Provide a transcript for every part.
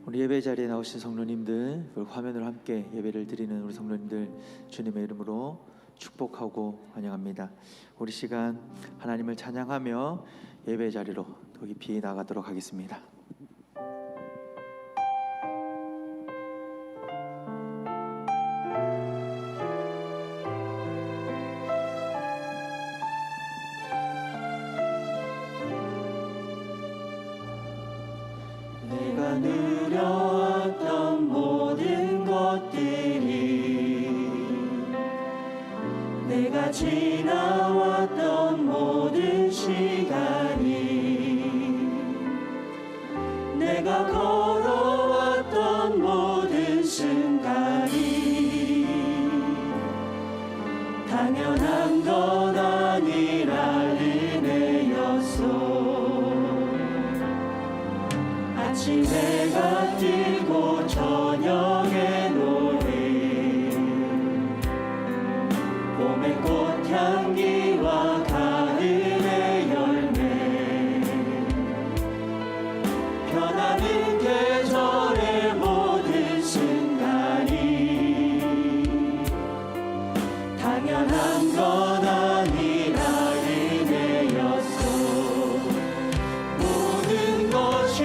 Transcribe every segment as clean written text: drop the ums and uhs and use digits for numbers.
우리 예배 자리에 나오신 성도님들, 그리고 화면으로 함께 예배를 드리는 우리 성도님들 주님의 이름으로 축복하고 환영합니다. 우리 시간 하나님을 찬양하며 예배 자리로 더 깊이 나가도록 하겠습니다. 내가 누려왔던 모든 것들이, 내가 지나왔던 모든 시간이, 내가 걸어왔던 모든 순간이 당연한 건 아니라 은혜였소. 아침해가 뜨고 저녁에 노을, 봄의 꽃향기와 가을의 열매, 변하는 계절의 모든 순간이 당연한 건 아니라 은혜였소. 모든 것이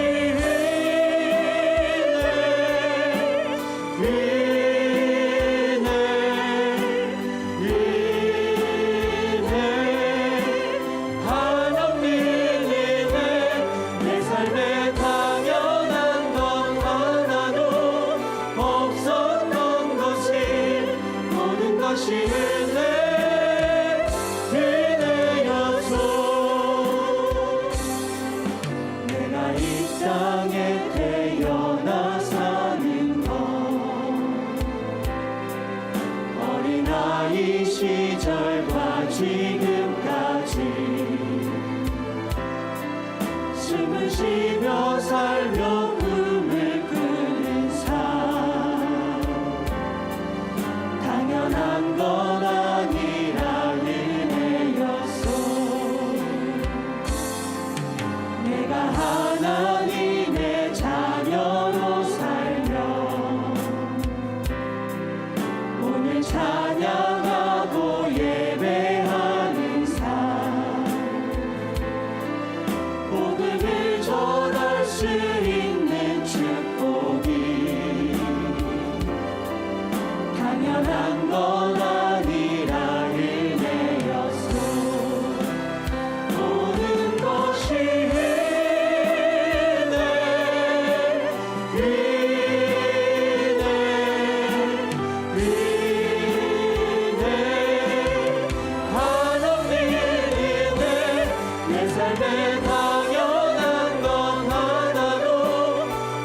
내가 이 땅에 태어나 사는 것, 어린아이 시절과 지금까지 숨을 쉬며 살며 꿈을 꾸는 삶, 당연한 건 아니라 은혜였소. 내가 하나님의 자녀로 살며 오늘 찬양하고 예배하는 삶, 복음을 전할 수 있는 축복이 당연한 건 아니라 은혜였소. 모든 것이 내 삶에 당연한 건 하나도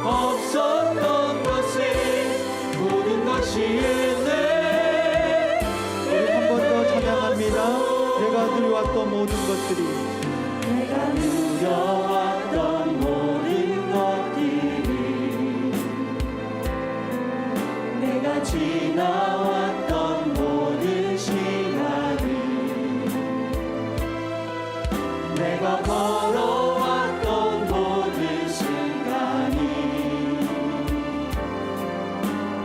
없었던 것을, 모든 것이 은혜. 우리 한 번 더 찬양합니다. 내가 누려왔던 모든 것들이, 내가 누려왔던 모든 것들이, 내가 지나왔던 모든 시간이, 내가 걸어왔던 모든 순간이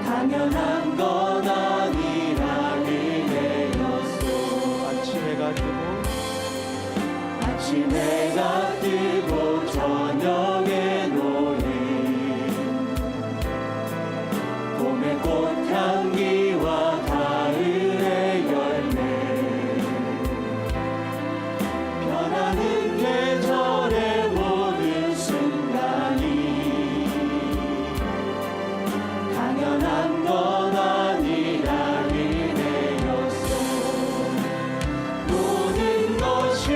당연한 건 아니라 은혜였소. 아침해가 뜨고 저녁에 노을, 봄의 꽃향기와 가을의 열매, 변하는 계절의 모든 순간이 당연한 건 아니라 은혜였소. 모든 것이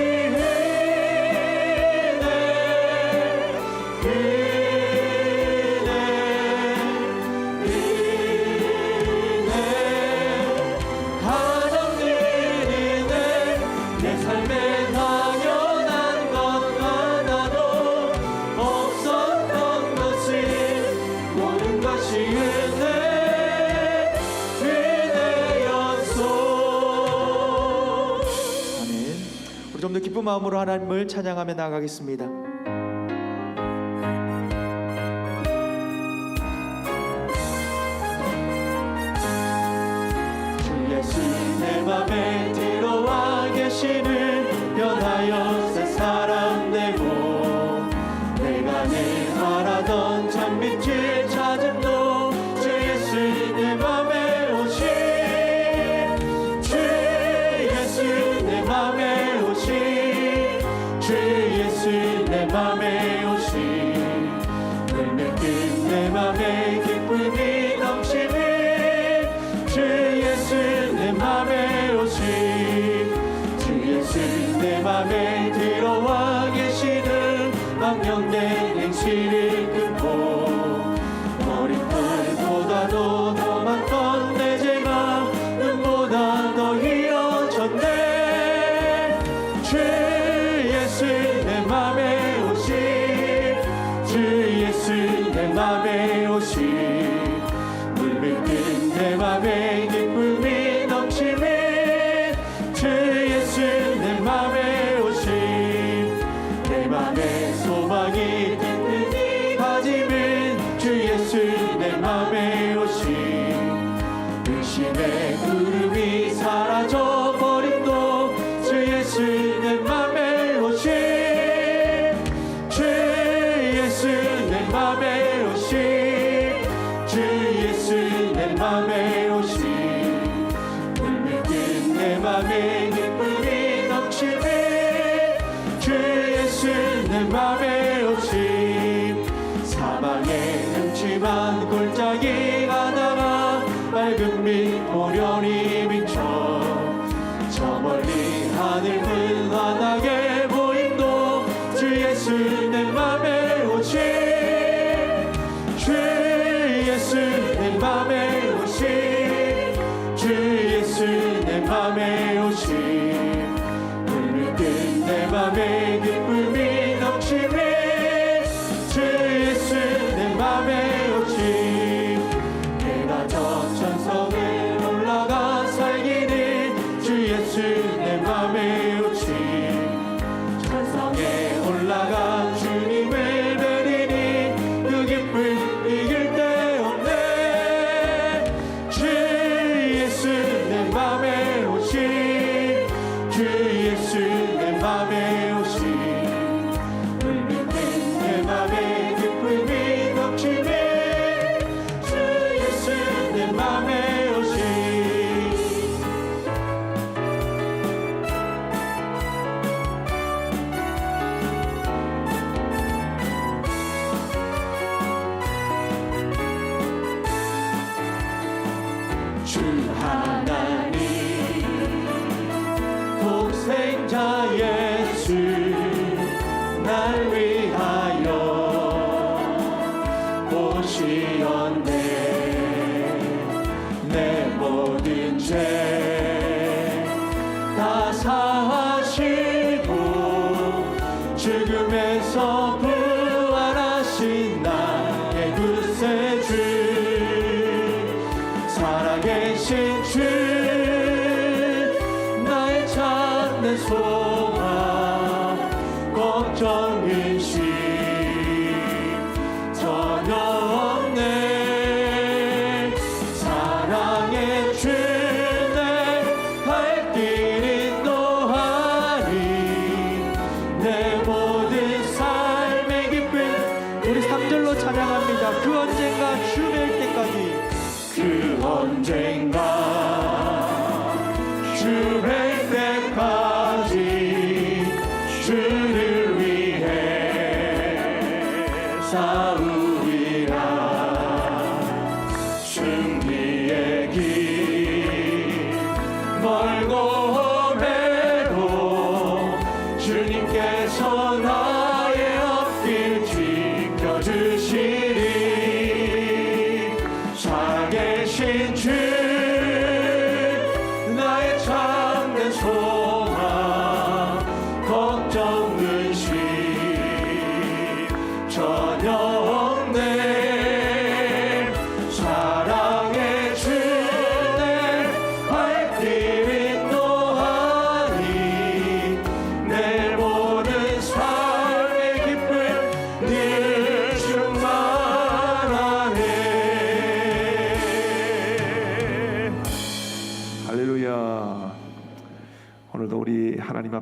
내 삶에 당연한 것 하나도 없었던 것을, 모든 것이 은혜였소. 아멘. 우리 좀 더 기쁜 마음으로 하나님을 찬양하며 나가겠습니다. 다시는 변하여 새 사람 되고 내가 늘 바라던 참빛을 찾음도 주 예수 내 맘에 오신 주 예수 내 맘에 오신 주 예수 내 맘에 오신 물밀듯 내 맘에 기쁨이 넘치는 주 예수 내 맘에 오신 주 예수 내 맘에 들어와 계시는 망령된 행실을 끊고 머리털보다도 더 많던 내 죄가 눈보다 더 희어졌네 주 예수 내 맘에 오신 주 예수 내 맘에 오신 물밀듯 내 맘에 기쁨이 넘치는 주 예수 내 맘에 오신 내 맘에 소망이 든든히 가지는 주 예수 내 맘에 오신 의심의 구름이 사라져버림도 주 예수 내 맘에 오신 주 예수 내 맘에 오신 주 예수 내 맘에 오신 물밀듯 내 맘에 기쁨이 넘치는 주 예수 내 맘에 오신 사방에 음침한 골짜기 가다가 맑은 빛 보련히 비춰 저 멀리 하늘은 환하게 보임도 주 예수 내 맘에 오신 주 예수 내 맘에 오신 주 예수 내 맘에 오신 물밀듯 내 맘에 기쁨이 넘치는 주 예수 내 맘에 오신 내가 저 천성을 올라가 살기는 주 예수 내 맘에 오신 천성에 올라가 주님을 뵈리니 그 기쁨 이길 데 없네 주 예수 내 맘에 오신 주 예수 내 맘에 오신 물밀듯 내 맘에 기쁨이 넘치는 주 예수 내 맘에 오신 주 하나님 독생자 예수 날 위하여 오시었네 내 모든 죄 다 사하시고 죽음에서 부활하신 나의 구세주 살아계신 주 나의 찾는 소망 걱정 의심 전혀 없네 사랑의 주 내 갈 길 인도하리 내 모든 삶의 기쁨 우리 3절로 찬양합니다. 그 언젠가 주 뵐 때까지 그 언젠가 주 뵐 때까지 주를 위해 싸우리라 승리의 길 멀고 험해도 주님께서 나의 앞길 지켜주시리 살아계신 주 나의 참된 소망 걱정 의심 전혀 없네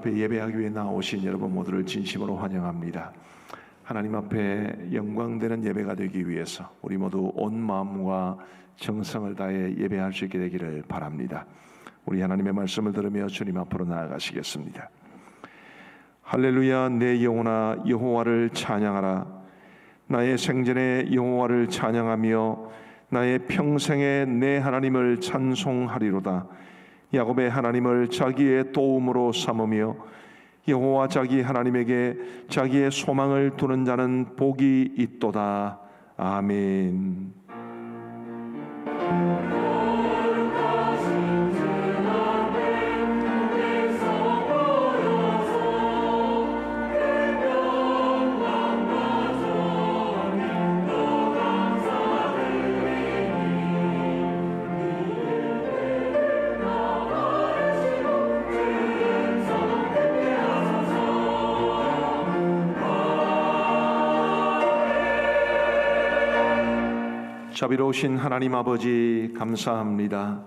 앞에 예배하기 위해 나오신 여러분 모두를 진심으로 환영합니다. 하나님 앞에 영광되는 예배가 되기 위해서 우리 모두 온 마음과 정성을 다해 예배할 수 있게 되기를 바랍니다. 우리 하나님의 말씀을 들으며 주님 앞으로 나아가시겠습니다. 할렐루야. 내 영혼아 여호와를 찬양하라. 나의 생전에 여호와를 찬양하며 나의 평생에 내 하나님을 찬송하리로다. 야곱의 하나님을 자기의 도움으로 삼으며 여호와 자기 하나님에게 자기의 소망을 두는 자는 복이 있도다. 아멘. 자비로우신 하나님 아버지 감사합니다.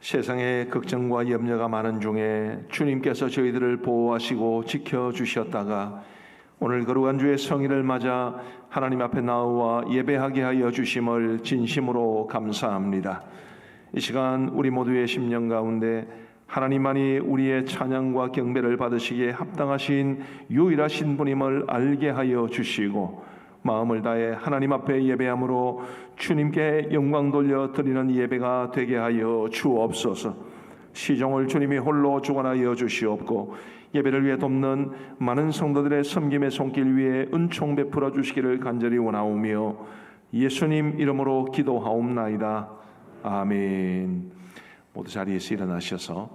세상에 걱정과 염려가 많은 중에 주님께서 저희들을 보호하시고 지켜주셨다가 오늘 거룩한 주의 성일을 맞아 하나님 앞에 나와 예배하게 하여 주심을 진심으로 감사합니다. 이 시간 우리 모두의 심령 가운데 하나님만이 우리의 찬양과 경배를 받으시기에 합당하신 유일하신 분임을 알게 하여 주시고 마음을 다해 하나님 앞에 예배함으로 주님께 영광 돌려 드리는 예배가 되게 하여 주옵소서. 시종을 주님이 홀로 주관하여 주시옵고 예배를 위해 돕는 많은 성도들의 섬김의 손길 위에 은총 베풀어 주시기를 간절히 원하오며 예수님 이름으로 기도하옵나이다. 아멘. 모두 자리에서 일어나셔서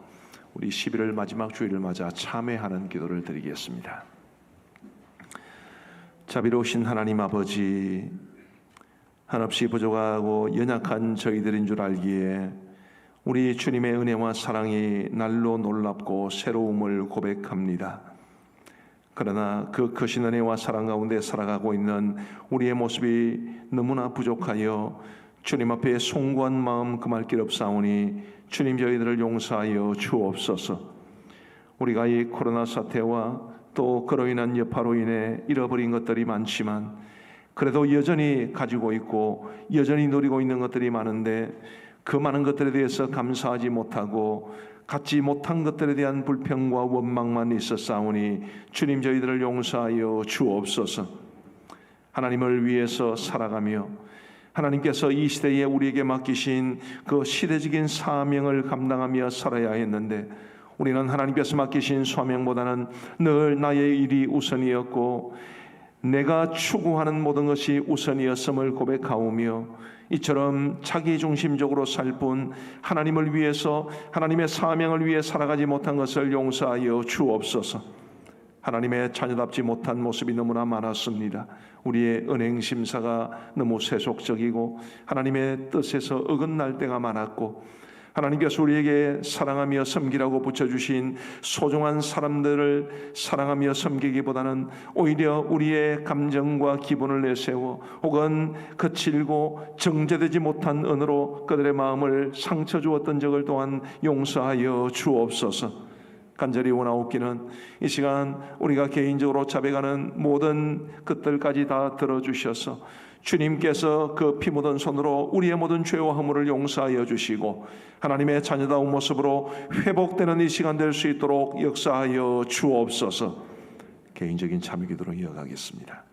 우리 11월 마지막 주일을 맞아 참회하는 기도를 드리겠습니다. 자비로우신 하나님 아버지, 한없이 부족하고 연약한 저희들인 줄 알기에 우리 주님의 은혜와 사랑이 날로 놀랍고 새로움을 고백합니다. 그러나 그 크신 은혜와 사랑 가운데 살아가고 있는 우리의 모습이 너무나 부족하여 주님 앞에 송구한 마음 금할 길 없사오니 주님 저희들을 용서하여 주옵소서. 우리가 이 코로나 사태와 또 그로 인한 여파로 인해 잃어버린 것들이 많지만 그래도 여전히 가지고 있고 여전히 누리고 있는 것들이 많은데 그 많은 것들에 대해서 감사하지 못하고 갖지 못한 것들에 대한 불평과 원망만 있었사오니 주님 저희들을 용서하여 주옵소서. 하나님을 위해서 살아가며 하나님께서 이 시대에 우리에게 맡기신 그 시대적인 사명을 감당하며 살아야 했는데 우리는 하나님께서 맡기신 사명보다는 늘 나의 일이 우선이었고 내가 추구하는 모든 것이 우선이었음을 고백하오며 이처럼 자기중심적으로 살 뿐 하나님을 위해서 하나님의 사명을 위해 살아가지 못한 것을 용서하여 주옵소서. 하나님의 자녀답지 못한 모습이 너무나 많았습니다. 우리의 은행심사가 너무 세속적이고 하나님의 뜻에서 어긋날 때가 많았고 하나님께서 우리에게 사랑하며 섬기라고 붙여주신 소중한 사람들을 사랑하며 섬기기보다는 오히려 우리의 감정과 기분을 내세워 혹은 거칠고 정제되지 못한 언어로 그들의 마음을 상처 주었던 적을 또한 용서하여 주옵소서. 간절히 원하옵기는 이 시간 우리가 개인적으로 자백하는 모든 것들까지 다 들어주셔서 주님께서 그 피 묻은 손으로 우리의 모든 죄와 허물을 용서하여 주시고 하나님의 자녀다운 모습으로 회복되는 이 시간 될 수 있도록 역사하여 주옵소서. 개인적인 참여 기도로 이어가겠습니다.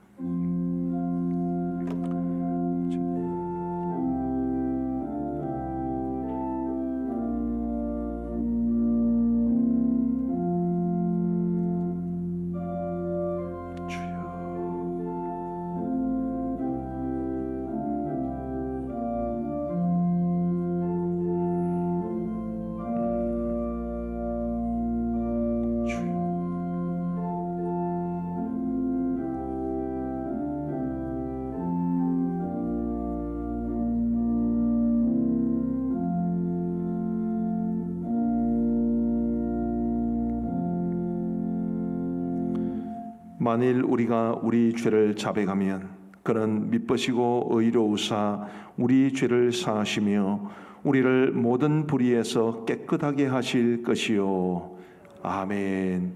만일 우리가 우리 죄를 자백하면 그는 미쁘시고 의로우사 우리 죄를 사하시며 우리를 모든 불의에서 깨끗하게 하실 것이요. 아멘.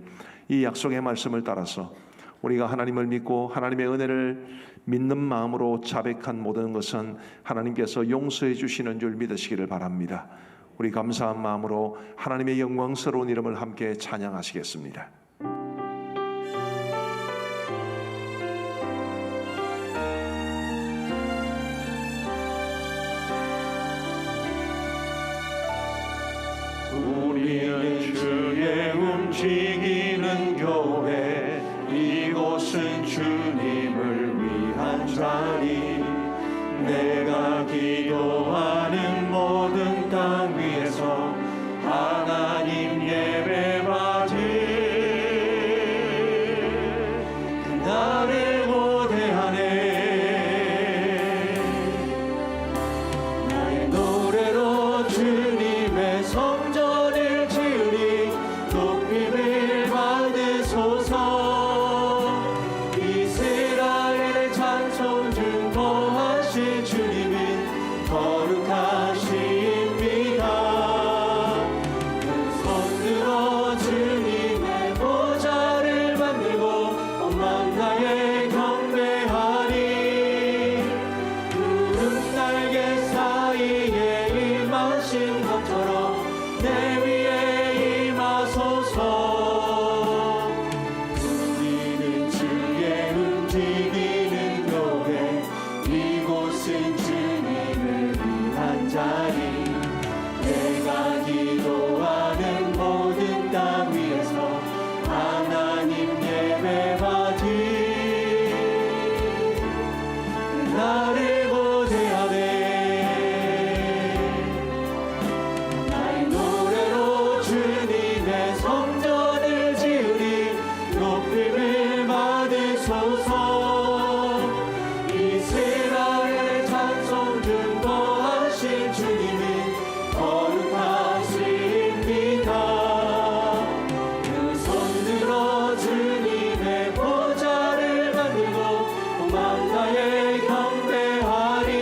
이 약속의 말씀을 따라서 우리가 하나님을 믿고 하나님의 은혜를 믿는 마음으로 자백한 모든 것은 하나님께서 용서해 주시는 줄 믿으시기를 바랍니다. 우리 감사한 마음으로 하나님의 영광스러운 이름을 함께 찬양하시겠습니다. 우리는 주의 움직이는 교회, 이곳은 주님을 위한 자리. 내가 기도하는 모든 땅 위에서 하나님 예배받을 그날을 고대하네. 나의 노래로 주님의 성전을 지으리. 높임을 받으소서. 이스라엘의 찬송 증거하신 주님은 거룩하십니다. 그 손들어 주님의 보좌를 만들고 온 만나에 경배하리. 푸른 날개 사이에 임하신 것처럼 내 위에 임하소서. 우리는 주의 움직이는 교회, 이곳은 주님을 위한 자리. 내가 기도하는 모든 땅 위에서 하나님 예배받을 나를 고대하네. 나의 노래로 주님의 성전을 지으리. 높임을 받으소서. 이스라엘의 찬송 증거하신 주님은 거룩하십니다. 그 손들어 주님의 보좌를 만들고 온 만나에 경배하리.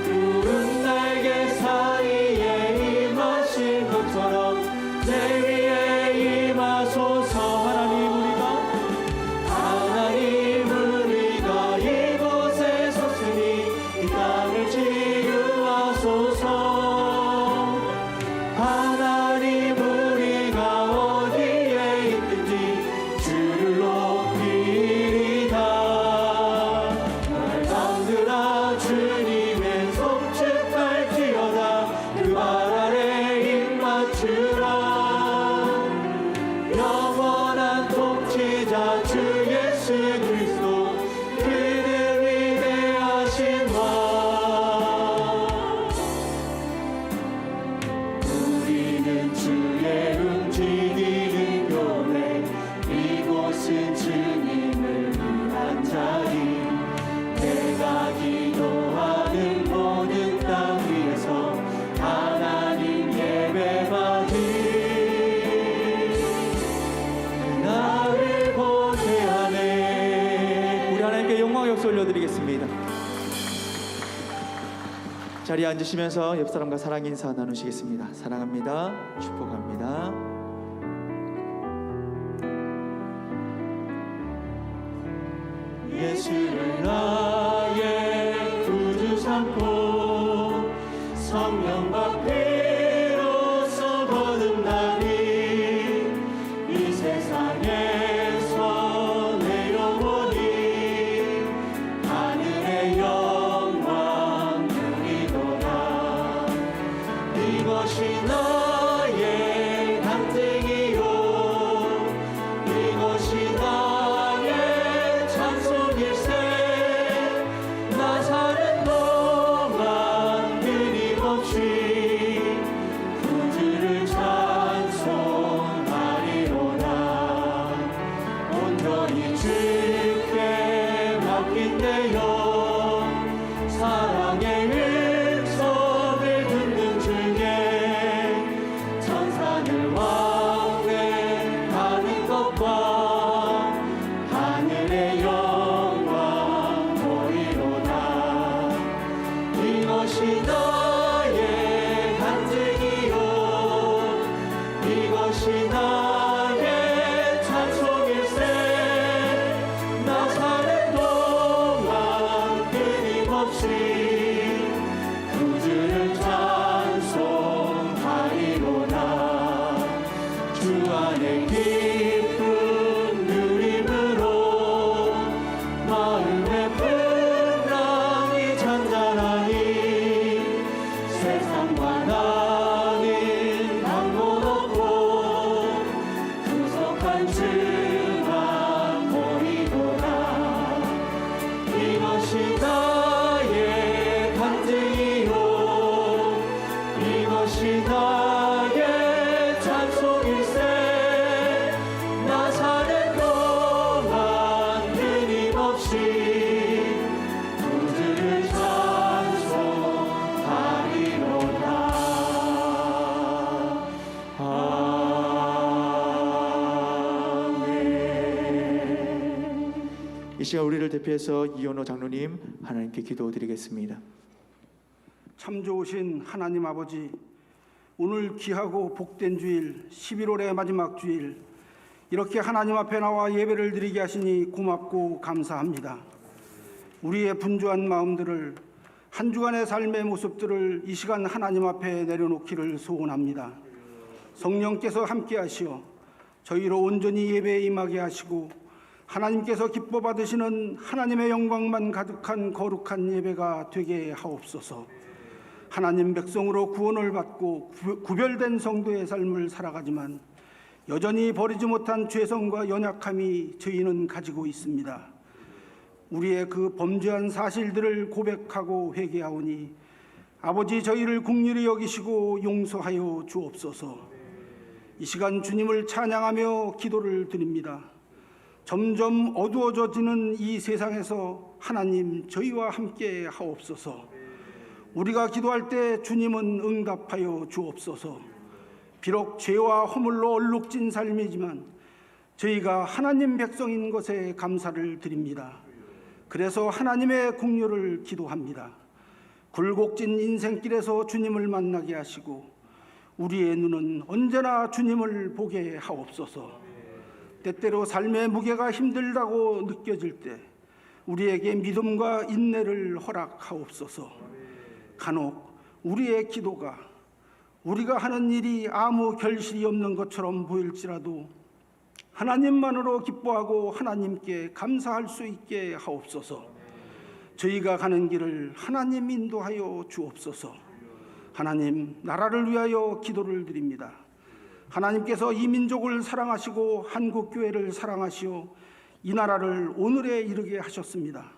푸른 날개 사이에 임하신 것처럼 내 위에 임하소서. 하나님 우리가 이곳에 섰으니 이 땅을 치유하소서. 하나님 우리가 어디에 있든지 주를 높이리다. 날 잠들아 주님의 송축할지어다. 그 발 아래 입 맞추라. 영원한 통치자 주 예수 그리스도, 그는 위대하신 왕. 우리는 주의 움직이는 교회, 이곳은 주님을 위한 자리. 내가 기도하는 모든 땅 위에서 하나님 예배받을 나를 고대하네. 우리 하나님께 영광의 박수 올려드리겠습니다. 자리에 앉으시면서 옆 사람과 사랑 인사 나누시겠습니다. 사랑합니다. 축복합니다. 예수를 나의 구주 삼고 성령과 피로써 거듭나니 이 세상에서 내려오니 하늘의 영광 누리도다. 이것이 나의 간증이요, 이것이 나의 찬송일세. 나 사는 동안 끊임없이 구주를 찬송하리로다. 온전히 주께 맡긴대요. 사랑의 음성을 듣는 중에 천사들 왕래하는 것과 하늘의 영광 보이로다. 이것이 나의 간증이요, 이것이 끊임없이 그 주를 찬송하리로다. 주 안에 기쁨 누림으로 마음의 풍랑이 잔잔하니 세상과 나는 방문 없고 구속한 주만 보이도다. 이것이 나의 간증이요 이것이 나의 찬송일세. 나 사는 동안 끊임없이 구주를 찬송하리로다. 아멘. 이 시간 우리를 대표해서 이현호 장로님 하나님께 기도드리겠습니다. 참 좋으신 하나님 아버지, 오늘 귀하고 복된 주일 11월의 마지막 주일 이렇게 하나님 앞에 나와 예배를 드리게 하시니 고맙고 감사합니다. 우리의 분주한 마음들을 한 주간의 삶의 모습들을 이 시간 하나님 앞에 내려놓기를 소원합니다. 성령께서 함께 하시어 저희로 온전히 예배에 임하게 하시고 하나님께서 기뻐 받으시는 하나님의 영광만 가득한 거룩한 예배가 되게 하옵소서. 하나님 백성으로 구원을 받고 구별된 성도의 삶을 살아가지만 여전히 버리지 못한 죄성과 연약함이 저희는 가지고 있습니다. 우리의 그 범죄한 사실들을 고백하고 회개하오니 아버지 저희를 긍휼히 여기시고 용서하여 주옵소서. 이 시간 주님을 찬양하며 기도를 드립니다. 점점 어두워져지는 이 세상에서 하나님 저희와 함께 하옵소서. 우리가 기도할 때 주님은 응답하여 주옵소서. 비록 죄와 허물로 얼룩진 삶이지만 저희가 하나님 백성인 것에 감사를 드립니다. 그래서 하나님의 긍휼을 기도합니다. 굴곡진 인생길에서 주님을 만나게 하시고 우리의 눈은 언제나 주님을 보게 하옵소서. 때때로 삶의 무게가 힘들다고 느껴질 때 우리에게 믿음과 인내를 허락하옵소서. 간혹 우리의 기도가 우리가 하는 일이 아무 결실이 없는 것처럼 보일지라도 하나님만으로 기뻐하고 하나님께 감사할 수 있게 하옵소서. 저희가 가는 길을 하나님 인도하여 주옵소서. 하나님, 나라를 위하여 기도를 드립니다. 하나님께서 이 민족을 사랑하시고 한국교회를 사랑하시어 이 나라를 오늘에 이르게 하셨습니다.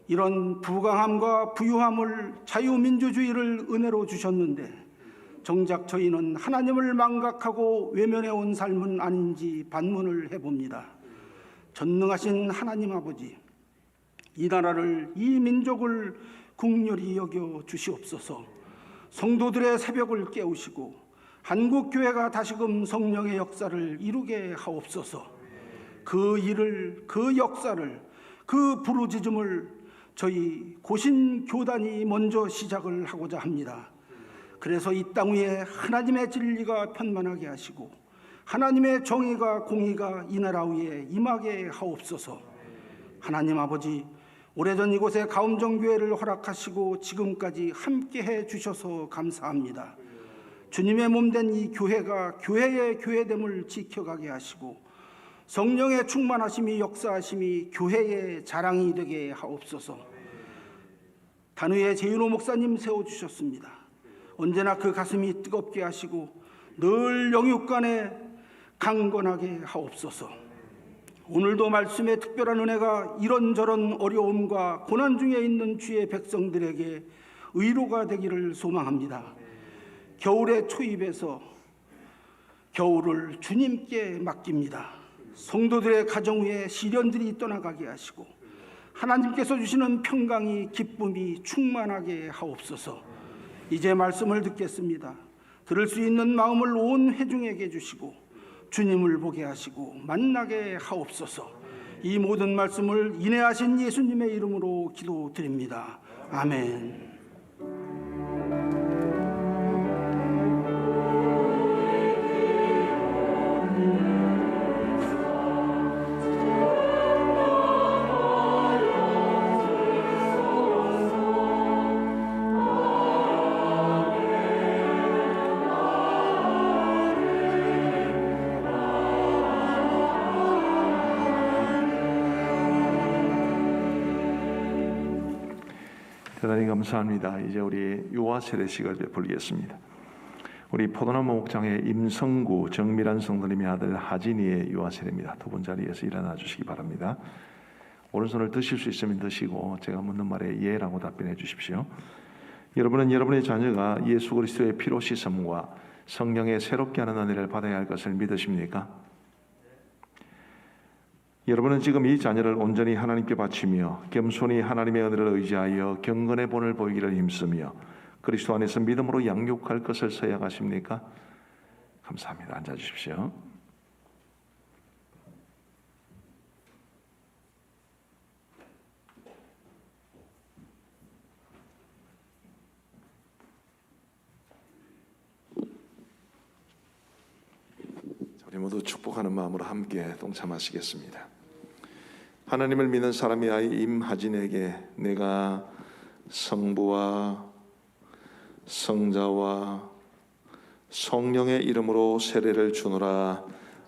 이런 부강함과 부유함을 자유민주주의를 은혜로 주셨는데 정작 저희는 하나님을 망각하고 외면해온 삶은 아닌지 반문을 해봅니다. 전능하신 하나님 아버지, 이 나라를 이 민족을 긍휼히 여겨 주시옵소서. 성도들의 새벽을 깨우시고 한국교회가 다시금 성령의 역사를 이루게 하옵소서. 그 일을, 그 역사를, 그 부르짖음을 저희 고신교단이 먼저 시작을 하고자 합니다. 그래서 이 땅 위에 하나님의 진리가 편만하게 하시고 하나님의 정의가 공의가 이 나라 위에 임하게 하옵소서. 하나님 아버지, 오래전 이곳에 가움정교회를 허락하시고 지금까지 함께해 주셔서 감사합니다. 주님의 몸된 이 교회가 교회의 교회됨을 지켜가게 하시고 성령의 충만하심이 역사하심이 교회의 자랑이 되게 하옵소서. 단위의 제윤호 목사님 세워주셨습니다. 언제나 그 가슴이 뜨겁게 하시고 늘 영육간에 강건하게 하옵소서. 오늘도 말씀의 특별한 은혜가 이런저런 어려움과 고난 중에 있는 주의 백성들에게 의로가 되기를 소망합니다. 겨울의 초입에서 겨울을 주님께 맡깁니다. 성도들의 가정 위에 시련들이 떠나가게 하시고 하나님께서 주시는 평강이 기쁨이 충만하게 하옵소서. 이제 말씀을 듣겠습니다. 들을 수 있는 마음을 온 회중에게 주시고 주님을 보게 하시고 만나게 하옵소서. 이 모든 말씀을 인내하신 예수님의 이름으로 기도드립니다. 아멘. 대단히 감사합니다. 이제 우리 유아 세례식을 베풀겠습니다. 우리 포도나무 목장의 임성구 정밀한 성도님의 아들 하진이의 유아 세례입니다. 두 분 자리에서 일어나 주시기 바랍니다. 오른손을 드실 수 있으면 드시고 제가 묻는 말에 예라고 답변해 주십시오. 여러분은 여러분의 자녀가 예수 그리스도의 피로 씻음과 성령의 새롭게 하는 은혜를 받아야 할 것을 믿으십니까? 여러분은 지금 이 자녀를 온전히 하나님께 바치며 겸손히 하나님의 은혜를 의지하여 경건의 본을 보이기를 힘쓰며 그리스도 안에서 믿음으로 양육할 것을 서약하십니까? 감사합니다. 앉아주십시오. 우리 모두 축복하는 마음으로 함께 동참하시겠습니다. 하나님을 믿는 사람의 아이 임하진에게 내가 성부와 성자와 성령의 이름으로 세례를 주노라.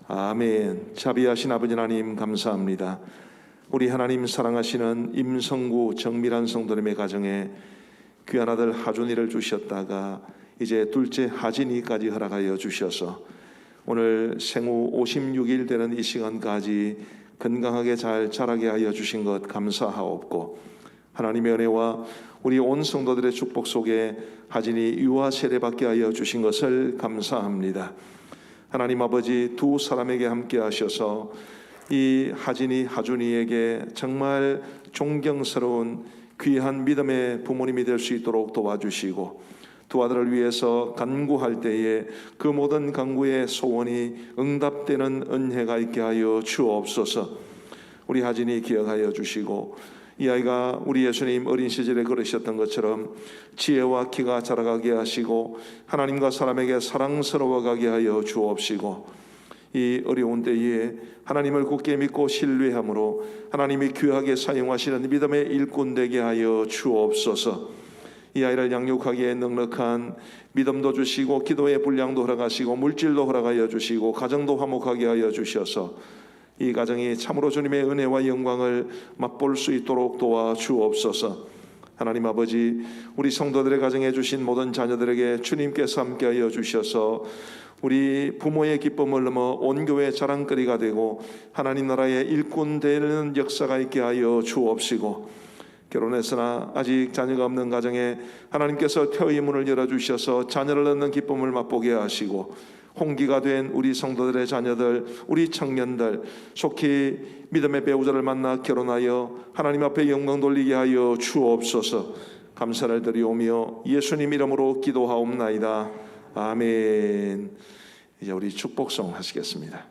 아멘. 자비하신 아버지 하나님 감사합니다. 우리 하나님 사랑하시는 임성구 정밀한 성도님의 가정에 귀한 아들 하준이를 주셨다가 이제 둘째 하진이까지 허락하여 주셔서 오늘 생후 56일 되는 이 시간까지 건강하게 잘 자라게 하여 주신 것 감사하옵고, 하나님의 은혜와 우리 온 성도들의 축복 속에 하진이 유아 세례받게 하여 주신 것을 감사합니다. 하나님 아버지, 두 사람에게 함께 하셔서 이 하진이 하준이에게 정말 존경스러운 귀한 믿음의 부모님이 될 수 있도록 도와주시고, 두 아들을 위해서 간구할 때에 그 모든 간구의 소원이 응답되는 은혜가 있게 하여 주옵소서. 우리 하진이 기억하여 주시고, 이 아이가 우리 예수님 어린 시절에 걸으셨던 것처럼 지혜와 키가 자라가게 하시고 하나님과 사람에게 사랑스러워가게 하여 주옵시고, 이 어려운 때에 하나님을 굳게 믿고 신뢰함으로 하나님이 귀하게 사용하시는 믿음의 일꾼 되게 하여 주옵소서. 이 아이를 양육하기에 넉넉한 믿음도 주시고 기도의 분량도 허락하시고 물질도 허락하여 주시고 가정도 화목하게 하여 주셔서 이 가정이 참으로 주님의 은혜와 영광을 맛볼 수 있도록 도와주옵소서. 하나님 아버지, 우리 성도들의 가정에 주신 모든 자녀들에게 주님께서 함께하여 주셔서 우리 부모의 기쁨을 넘어 온 교회 자랑거리가 되고 하나님 나라의 일꾼 되는 역사가 있게 하여 주옵시고, 결혼했으나 아직 자녀가 없는 가정에 하나님께서 태의 문을 열어주셔서 자녀를 얻는 기쁨을 맛보게 하시고, 홍기가 된 우리 성도들의 자녀들, 우리 청년들 속히 믿음의 배우자를 만나 결혼하여 하나님 앞에 영광 돌리게 하여 주옵소서. 감사를 드리오며 예수님 이름으로 기도하옵나이다. 아멘. 이제 우리 축복송 하시겠습니다.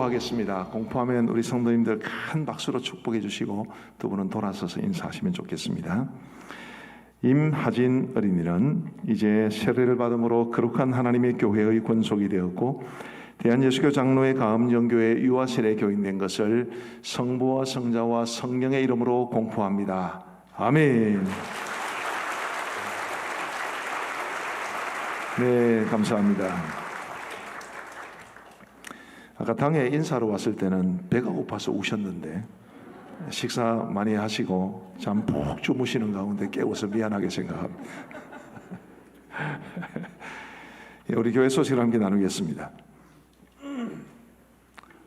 공포하겠습니다. 공포하면 우리 성도님들 큰 박수로 축복해 주시고 두 분은 돌아서서 인사하시면 좋겠습니다. 임하진 어린이는 이제 세례를 받음으로 거룩한 하나님의 교회의 권속이 되었고 대한예수교 장로회 가음정교회 유아세례 교인된 것을 성부와 성자와 성령의 이름으로 공포합니다. 아멘. 네, 감사합니다. 아까 당에 인사로 왔을 때는 배가 고파서 우셨는데 식사 많이 하시고 잠 푹 주무시는 가운데 깨워서 미안하게 생각합니다. 우리 교회 소식을 함께 나누겠습니다.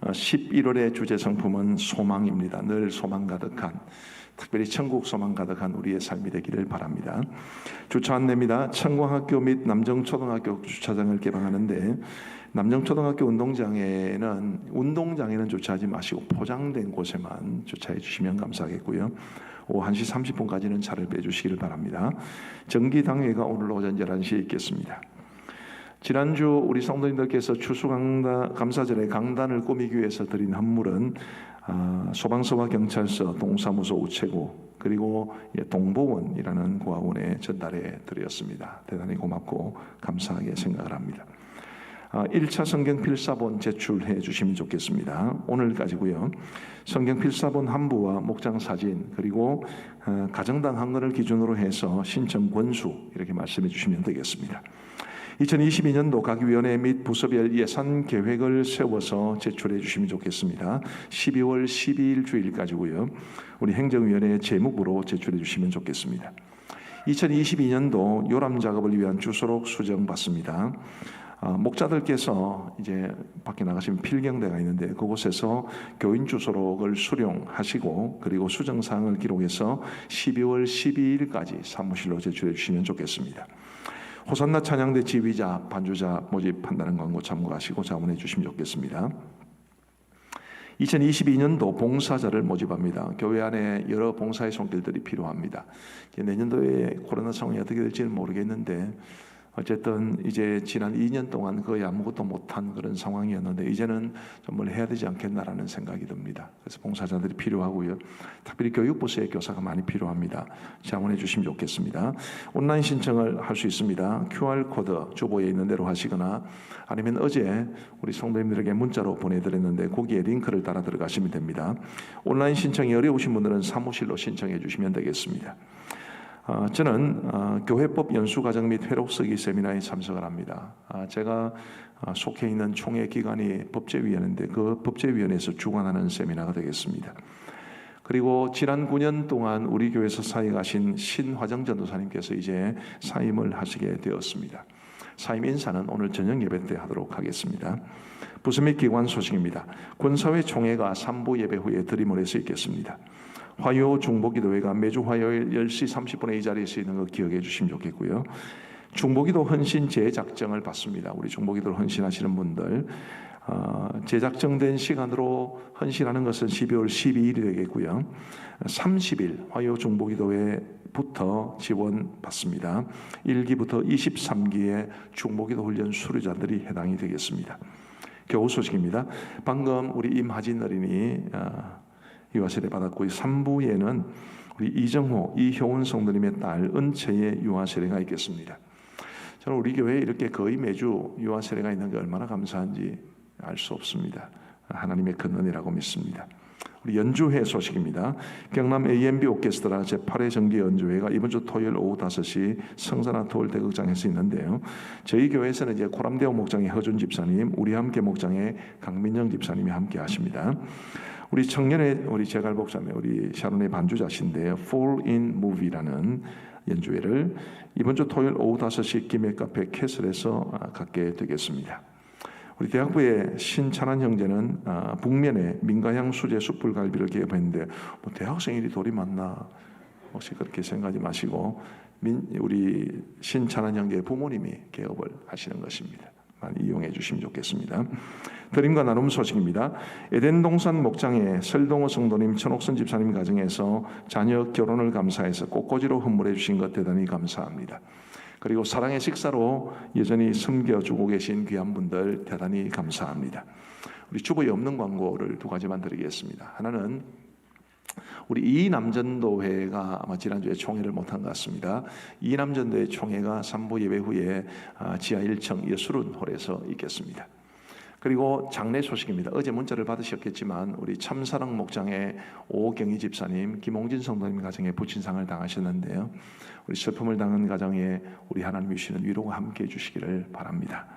11월의 주제 성품은 소망입니다. 늘 소망 가득한, 특별히 천국 소망 가득한 우리의 삶이 되기를 바랍니다. 주차 안내입니다. 청광학교 및 남정초등학교 주차장을 개방하는데 남정초등학교 운동장에는 주차하지 마시고 포장된 곳에만 주차해 주시면 감사하겠고요. 오후 1시 30분까지는 차를 빼주시기를 바랍니다. 정기당회가 오늘 오전 11시에 있겠습니다. 지난주 우리 성도님들께서 추수감사절에 강단을 꾸미기 위해서 드린 헌물은 소방서와 경찰서, 동사무소 우체국 그리고 동보원이라는 고아원에 전달해 드렸습니다. 대단히 고맙고 감사하게 생각을 합니다. 1차 성경 필사본 제출해 주시면 좋겠습니다. 오늘까지고요. 성경 필사본 한 부와 목장 사진 그리고 가정당 한 건을 기준으로 해서 신청 권수 이렇게 말씀해 주시면 되겠습니다. 2022년도 각 위원회 및 부서별 예산 계획을 세워서 제출해 주시면 좋겠습니다. 12월 12일 주일까지고요. 우리 행정위원회 재무부로 제출해 주시면 좋겠습니다. 2022년도 요람 작업을 위한 주소록 수정 받습니다. 목자들께서 이제 밖에 나가시면 필경대가 있는데 그곳에서 교인 주소록을 수령하시고 그리고 수정사항을 기록해서 12월 12일까지 사무실로 제출해 주시면 좋겠습니다. 호산나 찬양대 지휘자, 반주자 모집한다는 광고 참고하시고 자문해 주시면 좋겠습니다. 2022년도 봉사자를 모집합니다. 교회 안에 여러 봉사의 손길들이 필요합니다. 내년도에 코로나 상황이 어떻게 될지는 모르겠는데 어쨌든 이제 지난 2년 동안 거의 아무것도 못한 그런 상황이었는데 이제는 좀 뭘 해야 되지 않겠나라는 생각이 듭니다. 그래서 봉사자들이 필요하고요. 특별히 교육부서의 교사가 많이 필요합니다. 자문해 주시면 좋겠습니다. 온라인 신청을 할 수 있습니다. QR코드 주보에 있는 대로 하시거나 아니면 어제 우리 성도님들에게 문자로 보내드렸는데 거기에 링크를 따라 들어가시면 됩니다. 온라인 신청이 어려우신 분들은 사무실로 신청해 주시면 되겠습니다. 저는 교회법 연수과정 및 회록쓰기 세미나에 참석을 합니다. 제가 속해 있는 총회 기관이 법제위원회인데 그 법제위원회에서 주관하는 세미나가 되겠습니다. 그리고 지난 9년 동안 우리 교회에서 사역하신 신화정 전도사님께서 이제 사임을 하시게 되었습니다. 사임 인사는 오늘 저녁 예배 때 하도록 하겠습니다. 부서 및 기관 소식입니다. 권사회 총회가 3부 예배 후에 드림을 해서 있겠습니다. 화요 중보기도회가 매주 화요일 10시 30분에 이 자리에서 있는 거 기억해 주시면 좋겠고요. 중보기도 헌신 재작정을 받습니다. 우리 중보기도를 헌신하시는 분들 재작정된 시간으로 헌신하는 것은 12월 12일이 되겠고요. 30일 화요 중보기도회부터 지원 받습니다. 1기부터 23기의 중보기도 훈련 수료자들이 해당이 되겠습니다. 교우 소식입니다. 방금 우리 임하진 어린이 유아세례 받았고 3부에는 우리 이정호, 이효은 성도님의 딸 은채의 유아세례가 있겠습니다. 저는 우리 교회에 이렇게 거의 매주 유아세례가 있는 게 얼마나 감사한지 알 수 없습니다. 하나님의 큰 은혜라고 믿습니다. 우리 연주회 소식입니다. 경남 AMB 오케스트라 제8회 정기 연주회가 이번 주 토요일 오후 5시 성산아 토울 대극장에서 있는데요. 저희 교회에서는 이제 코람데오 목장의 허준 집사님, 우리 함께 목장의 강민영 집사님이 함께 하십니다. 우리 청년의 우리 제갈복자매 우리 샤론의 반주자신데요. Fall in Movie라는 연주회를 이번 주 토요일 오후 5시 김해 카페 캐슬에서 갖게 되겠습니다. 우리 대학부의 신찬한 형제는 북면에 민가향 수제 숯불갈비를 개업했는데 뭐 대학생일이 돌이 많나 혹시 그렇게 생각하지 마시고 우리 신찬한 형제의 부모님이 개업을 하시는 것입니다. 많이 이용해 주시면 좋겠습니다. 드림과 나눔 소식입니다. 에덴 동산 목장에 설동호 성도님, 천옥선 집사님 가정에서 자녀 결혼을 감사해서 꽃꽂이로 헌물해 주신 것 대단히 감사합니다. 그리고 사랑의 식사로 여전히 섬겨주고 계신 귀한 분들 대단히 감사합니다. 우리 주보에 없는 광고를 두 가지만 드리겠습니다. 하나는 우리 이남전도회가 아마 지난주에 총회를 못한 것 같습니다. 이남전도회 총회가 3부 예배 후에 지하 1층 여수룬홀에서 있겠습니다. 그리고 장례 소식입니다. 어제 문자를 받으셨겠지만 우리 참사랑 목장의 오경희 집사님, 김홍진 성도님 가정에 부친상을 당하셨는데요. 우리 슬픔을 당한 가정에 우리 하나님 주시는 위로가 함께해 주시기를 바랍니다.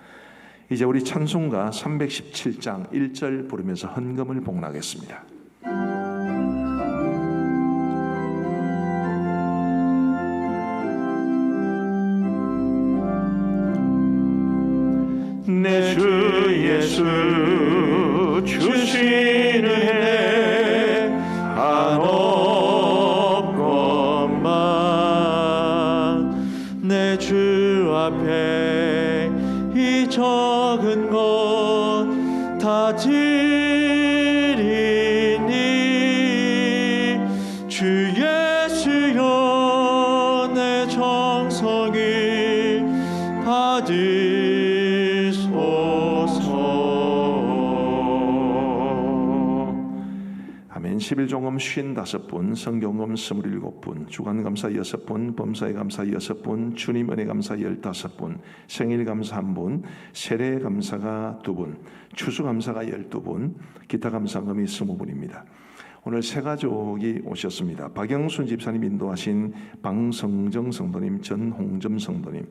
이제 우리 찬송가 317장 1절 부르면서 헌금을 복락하겠습니다. 내 주 예수 주시는 해 한없건만 내 주 앞에 이 적은 것 다 드리니 주 예수여 내 정성을 아멘. 11종금 55분, 성경금 27분, 주간감사 6분, 범사에감사 6분, 주님 은혜감사 15분, 생일감사 1분, 세례감사가 2분, 추수감사가 12분, 기타감사금이 20분입니다. 오늘 세 가족이 오셨습니다. 박영순 집사님 인도하신 방성정 성도님, 전홍점 성도님,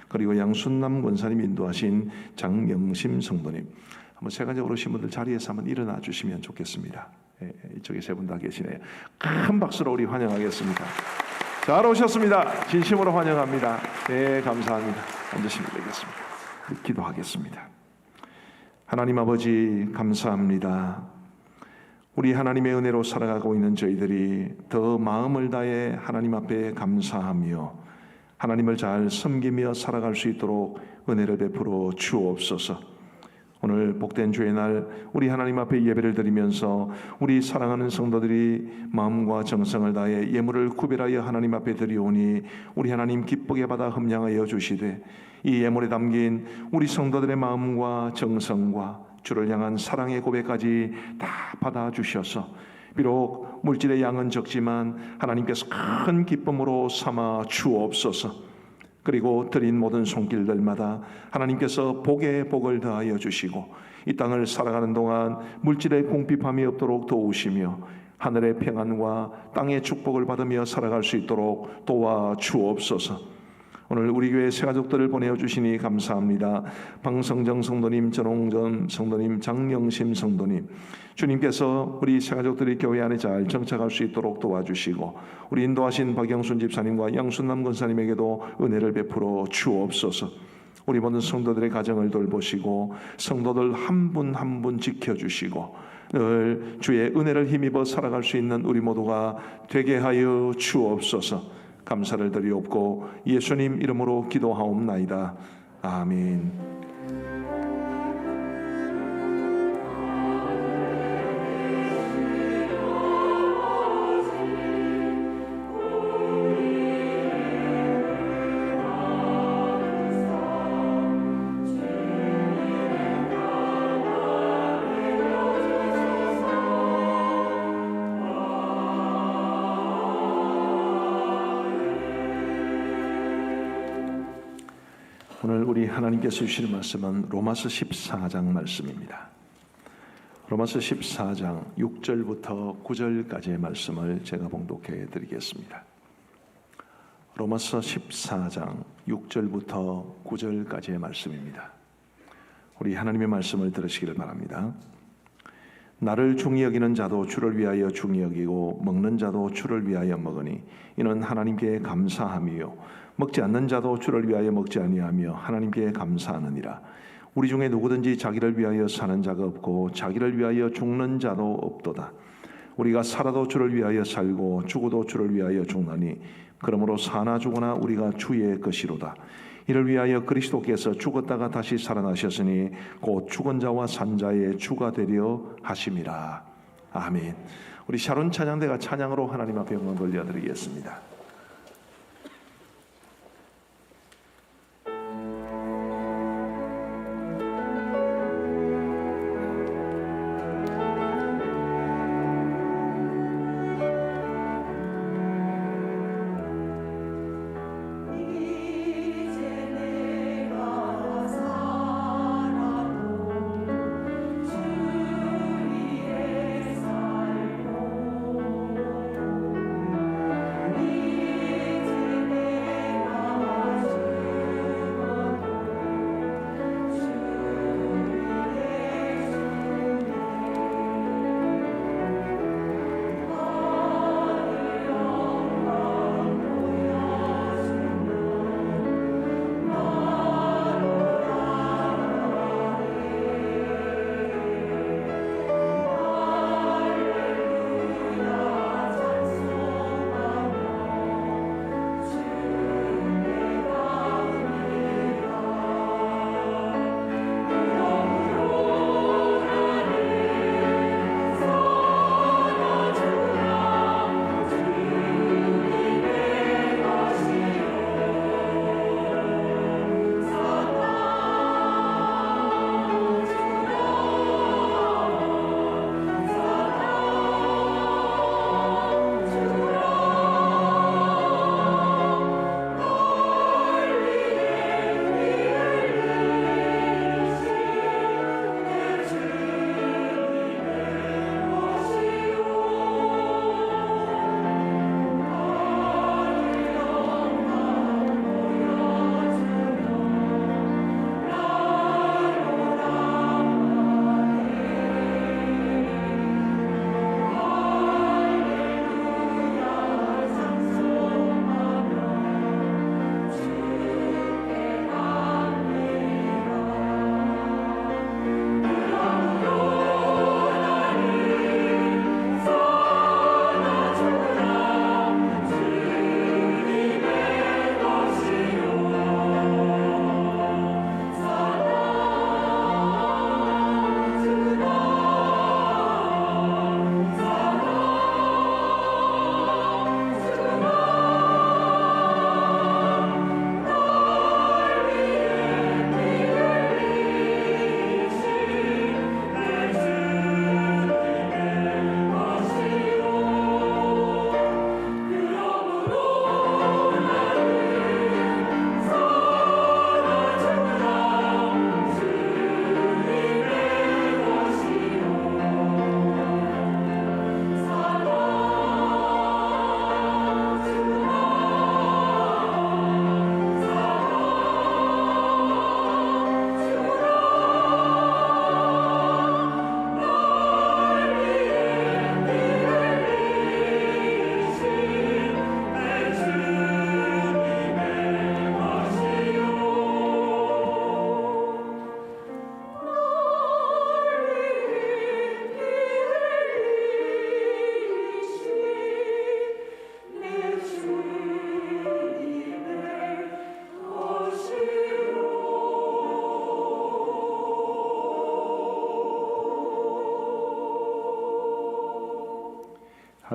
그리고 양순남 권사님 인도하신 장명심 성도님. 한번 세 가족으로 오신 분들 자리에서 한번 일어나 주시면 좋겠습니다. 이쪽에 세 분 다 계시네요. 큰 박수로 우리 환영하겠습니다. 잘 오셨습니다. 진심으로 환영합니다. 네, 감사합니다. 앉으시면 되겠습니다. 기도하겠습니다. 하나님 아버지 감사합니다. 우리 하나님의 은혜로 살아가고 있는 저희들이 더 마음을 다해 하나님 앞에 감사하며 하나님을 잘 섬기며 살아갈 수 있도록 은혜를 베풀어 주옵소서. 오늘 복된 주의 날 우리 하나님 앞에 예배를 드리면서 우리 사랑하는 성도들이 마음과 정성을 다해 예물을 구별하여 하나님 앞에 드리오니 우리 하나님 기쁘게 받아 흠양하여 주시되 이 예물에 담긴 우리 성도들의 마음과 정성과 주를 향한 사랑의 고백까지 다 받아주셔서 비록 물질의 양은 적지만 하나님께서 큰 기쁨으로 삼아 주옵소서. 그리고 드린 모든 손길들마다 하나님께서 복에 복을 더하여 주시고 이 땅을 살아가는 동안 물질의 궁핍함이 없도록 도우시며 하늘의 평안과 땅의 축복을 받으며 살아갈 수 있도록 도와주옵소서. 오늘 우리 교회 새 가족들을 보내주시니 감사합니다. 방성정 성도님, 전홍전 성도님, 장영심 성도님, 주님께서 우리 새 가족들이 교회 안에 잘 정착할 수 있도록 도와주시고 우리 인도하신 박영순 집사님과 양순남 권사님에게도 은혜를 베풀어 주옵소서. 우리 모든 성도들의 가정을 돌보시고 성도들 한 분 한 분 지켜주시고 늘 주의 은혜를 힘입어 살아갈 수 있는 우리 모두가 되게 하여 주옵소서. 감사를 드리옵고 예수님 이름으로 기도하옵나이다. 아멘. 오늘 우리 하나님께서 주실 말씀은 로마서 14장 말씀입니다. 로마서 14장 6절부터 9절까지의 말씀을 제가 봉독해 드리겠습니다. 로마서 14장 6절부터 9절까지의 말씀입니다. 우리 하나님의 말씀을 들으시기를 바랍니다. 나를 중히 여기는 자도 주를 위하여 중히 여기고 먹는 자도 주를 위하여 먹으니 이는 하나님께 감사함이요 먹지 않는 자도 주를 위하여 먹지 아니하며 하나님께 감사하느니라. 우리 중에 누구든지 자기를 위하여 사는 자가 없고 자기를 위하여 죽는 자도 없도다. 우리가 살아도 주를 위하여 살고 죽어도 주를 위하여 죽나니 그러므로 사나 죽으나 우리가 주의 것이로다. 이를 위하여 그리스도께서 죽었다가 다시 살아나셨으니 곧 죽은 자와 산 자의 주가 되려 하심이라. 아멘. 우리 샤론 찬양대가 찬양으로 하나님 앞에 영광 돌려드리겠습니다.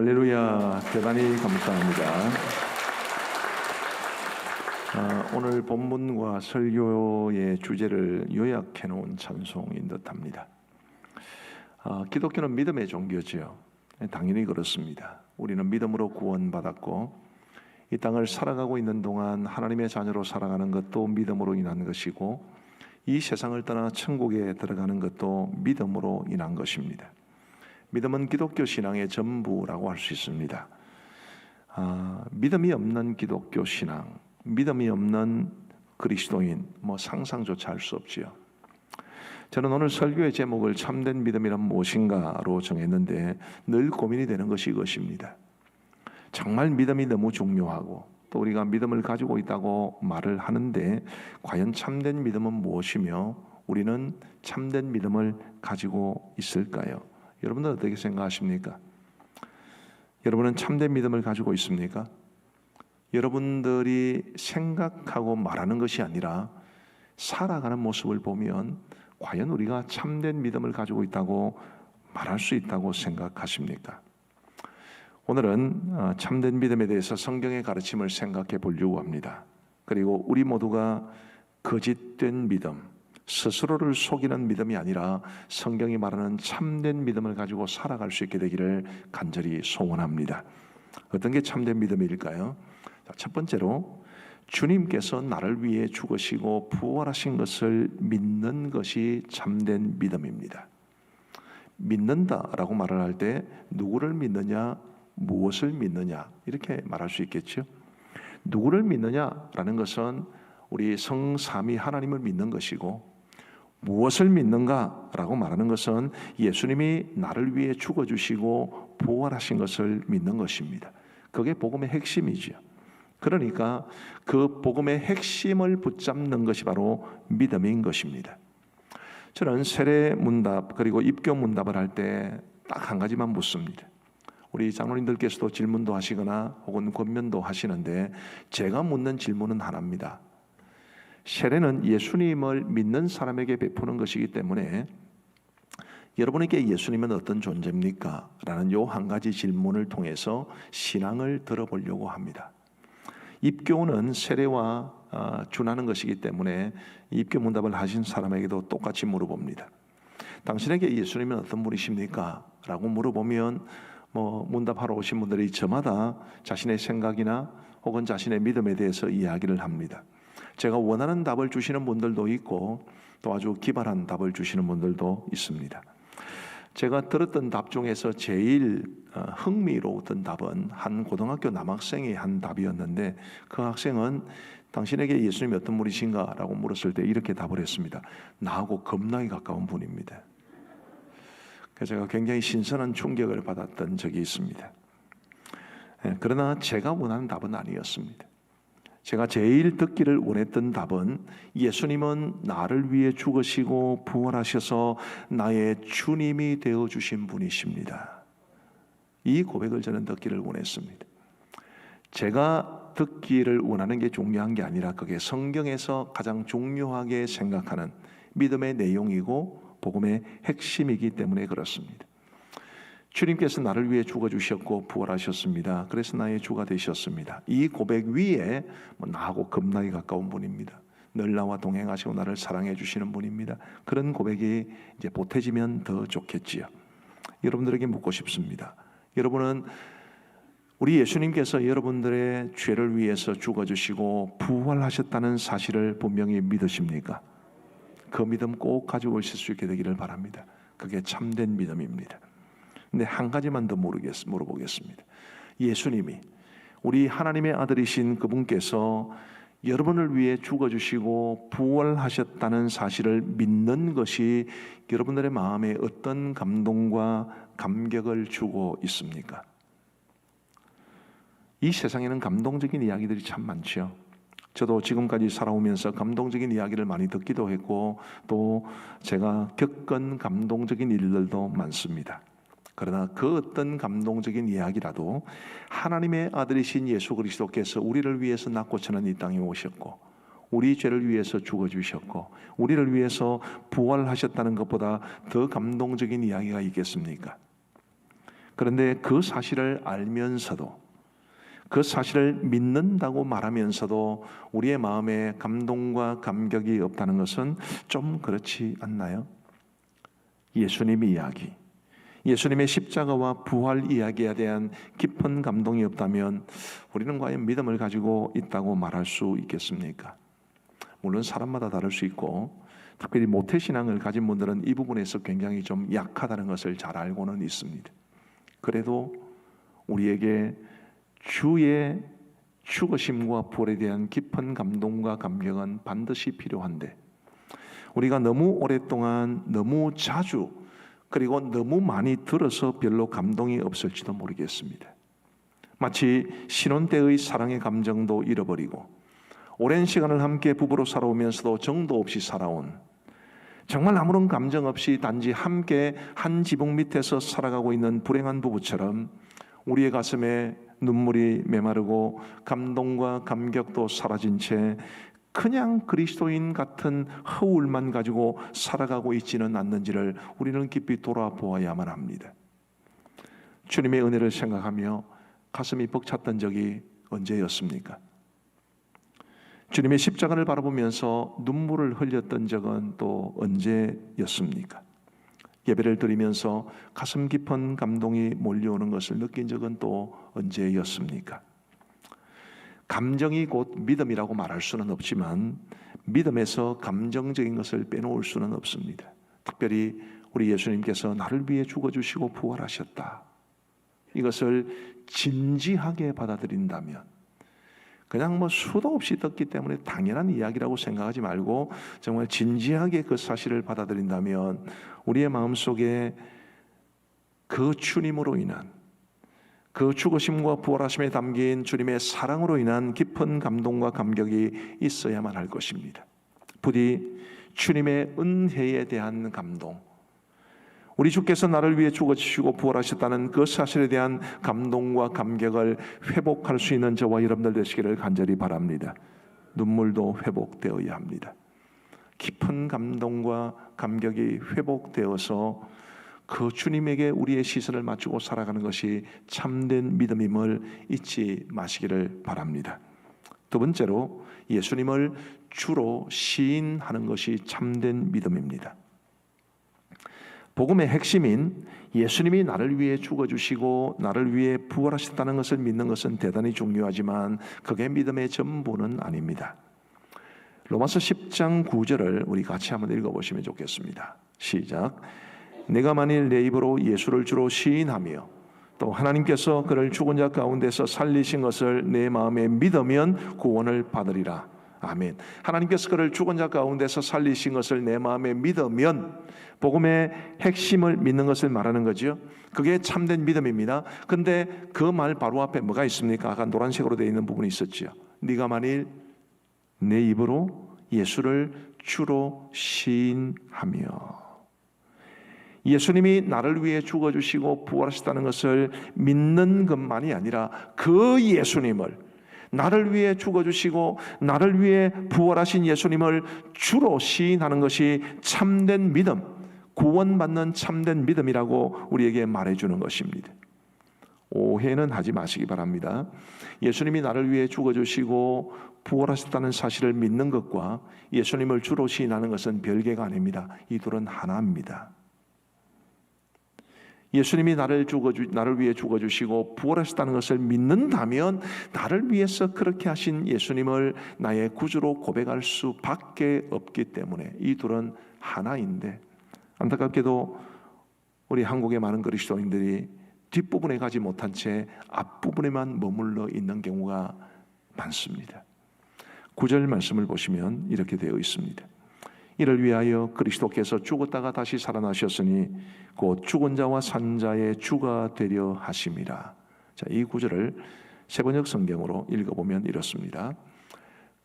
할렐루야. 대단히 감사합니다. 오늘 본문과 설교의 주제를 요약해 놓은 찬송인 듯합니다. 기독교는 믿음의 종교지요. 당연히 그렇습니다. 우리는 믿음으로 구원받았고 이 땅을 살아가고 있는 동안 하나님의 자녀로 살아가는 것도 믿음으로 인한 것이고 이 세상을 떠나 천국에 들어가는 것도 믿음으로 인한 것입니다. 믿음은 기독교 신앙의 전부라고 할 수 있습니다. 믿음이 없는 기독교 신앙, 믿음이 없는 그리스도인, 상상조차 할 수 없지요. 저는 오늘 설교의 제목을 참된 믿음이란 무엇인가로 정했는데 늘 고민이 되는 것이 이것입니다. 정말 믿음이 너무 중요하고 또 우리가 믿음을 가지고 있다고 말을 하는데 과연 참된 믿음은 무엇이며 우리는 참된 믿음을 가지고 있을까요? 여러분들 어떻게 생각하십니까? 여러분은 참된 믿음을 가지고 있습니까? 여러분들이 생각하고 말하는 것이 아니라 살아가는 모습을 보면 과연 우리가 참된 믿음을 가지고 있다고 말할 수 있다고 생각하십니까? 오늘은 참된 믿음에 대해서 성경의 가르침을 생각해 보려고 합니다. 그리고 우리 모두가 거짓된 믿음, 스스로를 속이는 믿음이 아니라 성경이 말하는 참된 믿음을 가지고 살아갈 수 있게 되기를 간절히 소원합니다. 어떤 게 참된 믿음일까요? 첫 번째로 주님께서 나를 위해 죽으시고 부활하신 것을 믿는 것이 참된 믿음입니다. 믿는다라고 말을 할 때 누구를 믿느냐, 무엇을 믿느냐 이렇게 말할 수 있겠죠. 누구를 믿느냐라는 것은 우리 성삼위 하나님을 믿는 것이고 무엇을 믿는가라고 말하는 것은 예수님이 나를 위해 죽어주시고 부활하신 것을 믿는 것입니다. 그게 복음의 핵심이지요. 그러니까 그 복음의 핵심을 붙잡는 것이 바로 믿음인 것입니다. 저는 세례 문답 그리고 입교 문답을 할 때 딱 한 가지만 묻습니다. 우리 장로님들께서도 질문도 하시거나 혹은 권면도 하시는데 제가 묻는 질문은 하나입니다. 세례는 예수님을 믿는 사람에게 베푸는 것이기 때문에 여러분에게 예수님은 어떤 존재입니까? 라는 요 한 가지 질문을 통해서 신앙을 들어보려고 합니다. 입교는 세례와 준하는 것이기 때문에 입교 문답을 하신 사람에게도 똑같이 물어봅니다. 당신에게 예수님은 어떤 분이십니까? 라고 물어보면 문답하러 오신 분들이 저마다 자신의 생각이나 혹은 자신의 믿음에 대해서 이야기를 합니다. 제가 원하는 답을 주시는 분들도 있고 또 아주 기발한 답을 주시는 분들도 있습니다. 제가 들었던 답 중에서 제일 흥미로웠던 답은 한 고등학교 남학생이 한 답이었는데 그 학생은 당신에게 예수님이 어떤 분이신가? 라고 물었을 때 이렇게 답을 했습니다. 나하고 겁나게 가까운 분입니다. 그래서 제가 굉장히 신선한 충격을 받았던 적이 있습니다. 그러나 제가 원하는 답은 아니었습니다. 제가 제일 듣기를 원했던 답은 예수님은 나를 위해 죽으시고 부활하셔서 나의 주님이 되어주신 분이십니다. 이 고백을 저는 듣기를 원했습니다. 제가 듣기를 원하는 게 중요한 게 아니라 그게 성경에서 가장 중요하게 생각하는 믿음의 내용이고 복음의 핵심이기 때문에 그렇습니다. 주님께서 나를 위해 죽어주셨고 부활하셨습니다. 그래서 나의 주가 되셨습니다. 이 고백 위에 나하고 겁나게 가까운 분입니다. 늘 나와 동행하시고 나를 사랑해 주시는 분입니다. 그런 고백이 이제 보태지면 더 좋겠지요. 여러분들에게 묻고 싶습니다. 여러분은 우리 예수님께서 여러분들의 죄를 위해서 죽어주시고 부활하셨다는 사실을 분명히 믿으십니까? 그 믿음 꼭 가지고 있을 수 있게 되기를 바랍니다. 그게 참된 믿음입니다. 근데 한 가지만 더 물어보겠습니다. 예수님이 우리 하나님의 아들이신 그분께서 여러분을 위해 죽어주시고 부활하셨다는 사실을 믿는 것이 여러분들의 마음에 어떤 감동과 감격을 주고 있습니까? 이 세상에는 감동적인 이야기들이 참 많죠. 저도 지금까지 살아오면서 감동적인 이야기를 많이 듣기도 했고 또 제가 겪은 감동적인 일들도 많습니다. 그러나 그 어떤 감동적인 이야기라도 하나님의 아들이신 예수 그리스도께서 우리를 위해서 낳고처는 이 땅에 오셨고 우리 죄를 위해서 죽어주셨고 우리를 위해서 부활하셨다는 것보다 더 감동적인 이야기가 있겠습니까? 그런데 그 사실을 알면서도, 그 사실을 믿는다고 말하면서도 우리의 마음에 감동과 감격이 없다는 것은 좀 그렇지 않나요? 예수님 이야기, 예수님의 십자가와 부활 이야기에 대한 깊은 감동이 없다면 우리는 과연 믿음을 가지고 있다고 말할 수 있겠습니까? 물론 사람마다 다를 수 있고, 특별히 모태신앙을 가진 분들은 이 부분에서 굉장히 좀 약하다는 것을 잘 알고는 있습니다. 그래도 우리에게 주의 죽으심과 부활에 대한 깊은 감동과 감격은 반드시 필요한데, 우리가 너무 오랫동안, 너무 자주, 그리고 너무 많이 들어서 별로 감동이 없을지도 모르겠습니다. 마치 신혼 때의 사랑의 감정도 잃어버리고, 오랜 시간을 함께 부부로 살아오면서도 정도 없이 살아온, 정말 아무런 감정 없이 단지 함께 한 지붕 밑에서 살아가고 있는 불행한 부부처럼 우리의 가슴에 눈물이 메마르고 감동과 감격도 사라진 채 그냥 그리스도인 같은 허울만 가지고 살아가고 있지는 않는지를 우리는 깊이 돌아보아야만 합니다. 주님의 은혜를 생각하며 가슴이 벅찼던 적이 언제였습니까? 주님의 십자가를 바라보면서 눈물을 흘렸던 적은 또 언제였습니까? 예배를 드리면서 가슴 깊은 감동이 몰려오는 것을 느낀 적은 또 언제였습니까? 감정이 곧 믿음이라고 말할 수는 없지만 믿음에서 감정적인 것을 빼놓을 수는 없습니다. 특별히 우리 예수님께서 나를 위해 죽어주시고 부활하셨다, 이것을 진지하게 받아들인다면, 그냥 수도 없이 듣기 때문에 당연한 이야기라고 생각하지 말고 정말 진지하게 그 사실을 받아들인다면 우리의 마음속에 그 주님으로 인한, 그 죽으심과 부활하심에 담긴 주님의 사랑으로 인한 깊은 감동과 감격이 있어야만 할 것입니다. 부디 주님의 은혜에 대한 감동, 우리 주께서 나를 위해 죽어주시고 부활하셨다는 그 사실에 대한 감동과 감격을 회복할 수 있는 저와 여러분들 되시기를 간절히 바랍니다. 눈물도 회복되어야 합니다. 깊은 감동과 감격이 회복되어서 그 주님에게 우리의 시선을 맞추고 살아가는 것이 참된 믿음임을 잊지 마시기를 바랍니다. 두 번째로, 예수님을 주로 시인하는 것이 참된 믿음입니다. 복음의 핵심인 예수님이 나를 위해 죽어주시고 나를 위해 부활하셨다는 것을 믿는 것은 대단히 중요하지만 그게 믿음의 전부는 아닙니다. 로마서 10장 9절을 우리 같이 한번 읽어보시면 좋겠습니다. 시작. 내가 만일 내 입으로 예수를 주로 시인하며 또 하나님께서 그를 죽은 자 가운데서 살리신 것을 내 마음에 믿으면 구원을 받으리라. 아멘. 하나님께서 그를 죽은 자 가운데서 살리신 것을 내 마음에 믿으면, 복음의 핵심을 믿는 것을 말하는 거죠. 그게 참된 믿음입니다. 근데 그 말 바로 앞에 뭐가 있습니까? 아까 노란색으로 되어 있는 부분이 있었죠. 네가 만일 내 입으로 예수를 주로 시인하며, 예수님이 나를 위해 죽어주시고 부활하셨다는 것을 믿는 것만이 아니라 그 예수님을, 나를 위해 죽어주시고 나를 위해 부활하신 예수님을 주로 시인하는 것이 참된 믿음, 구원받는 참된 믿음이라고 우리에게 말해주는 것입니다. 오해는 하지 마시기 바랍니다. 예수님이 나를 위해 죽어주시고 부활하셨다는 사실을 믿는 것과 예수님을 주로 시인하는 것은 별개가 아닙니다. 이 둘은 하나입니다. 예수님이 나를 위해 죽어주시고 부활하셨다는 것을 믿는다면 나를 위해서 그렇게 하신 예수님을 나의 구주로 고백할 수밖에 없기 때문에 이 둘은 하나인데, 안타깝게도 우리 한국의 많은 그리스도인들이 뒷부분에 가지 못한 채 앞부분에만 머물러 있는 경우가 많습니다. 9절 말씀을 보시면 이렇게 되어 있습니다. 이를 위하여 그리스도께서 죽었다가 다시 살아나셨으니 곧 죽은 자와 산 자의 주가 되려 하심이라. 자, 이 구절을 세번역 성경으로 읽어보면 이렇습니다.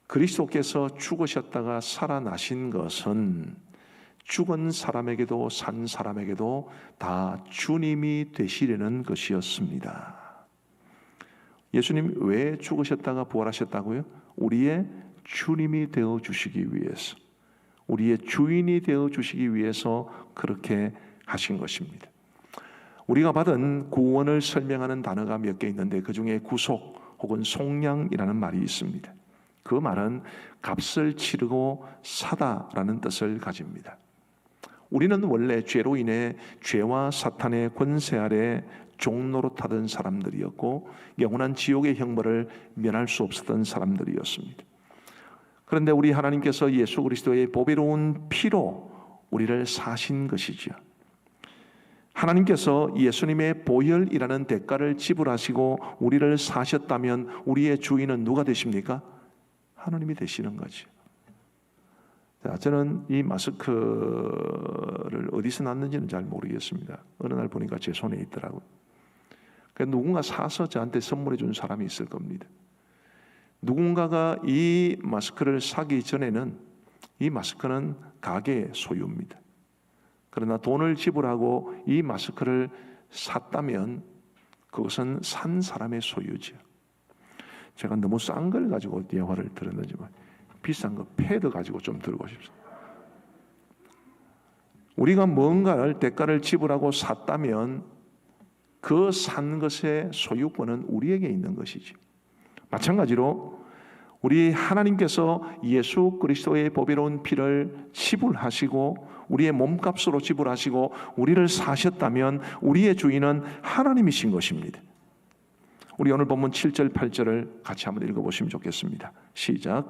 그리스도께서 죽으셨다가 살아나신 것은 죽은 사람에게도 산 사람에게도 다 주님이 되시려는 것이었습니다. 예수님 왜 죽으셨다가 부활하셨다고요? 우리의 주님이 되어 주시기 위해서, 우리의 주인이 되어 주시기 위해서 그렇게 하신 것입니다. 우리가 받은 구원을 설명하는 단어가 몇 개 있는데 그 중에 구속 혹은 속량이라는 말이 있습니다. 그 말은 값을 치르고 사다라는 뜻을 가집니다. 우리는 원래 죄로 인해 죄와 사탄의 권세 아래 종노릇하던 사람들이었고 영원한 지옥의 형벌을 면할 수 없었던 사람들이었습니다. 그런데 우리 하나님께서 예수 그리스도의 보배로운 피로 우리를 사신 것이지요. 하나님께서 예수님의 보혈이라는 대가를 지불하시고 우리를 사셨다면 우리의 주인은 누가 되십니까? 하나님이 되시는 거죠. 자, 저는 이 마스크를 어디서 났는지는 잘 모르겠습니다. 어느 날 보니까 제 손에 있더라고요. 누군가 사서 저한테 선물해 준 사람이 있을 겁니다. 누군가가 이 마스크를 사기 전에는 이 마스크는 가게의 소유입니다. 그러나 돈을 지불하고 이 마스크를 샀다면 그것은 산 사람의 소유죠. 제가 너무 싼 걸 가지고 대화를 들었는지 비싼 거 패드 가지고 좀 들고 싶습니다. 우리가 뭔가를 대가를 지불하고 샀다면 그 산 것의 소유권은 우리에게 있는 것이지. 마찬가지로 우리 하나님께서 예수 그리스도의 보배로운 피를 지불하시고 우리의 몸값으로 지불하시고 우리를 사셨다면 우리의 주인은 하나님이신 것입니다. 우리 오늘 본문 7절 8절을 같이 한번 읽어보시면 좋겠습니다. 시작.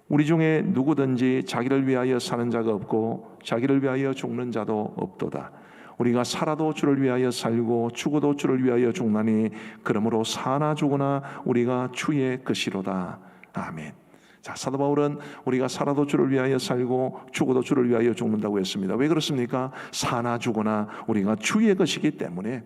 우리 중에 누구든지 자기를 위하여 사는 자가 없고 자기를 위하여 죽는 자도 없도다. 우리가 살아도 주를 위하여 살고 죽어도 주를 위하여 죽나니 그러므로 사나 죽으나 우리가 주의 것이로다. 아멘. 자, 사도 바울은 우리가 살아도 주를 위하여 살고 죽어도 주를 위하여 죽는다고 했습니다. 왜 그렇습니까? 사나 죽으나 우리가 주의 것이기 때문에.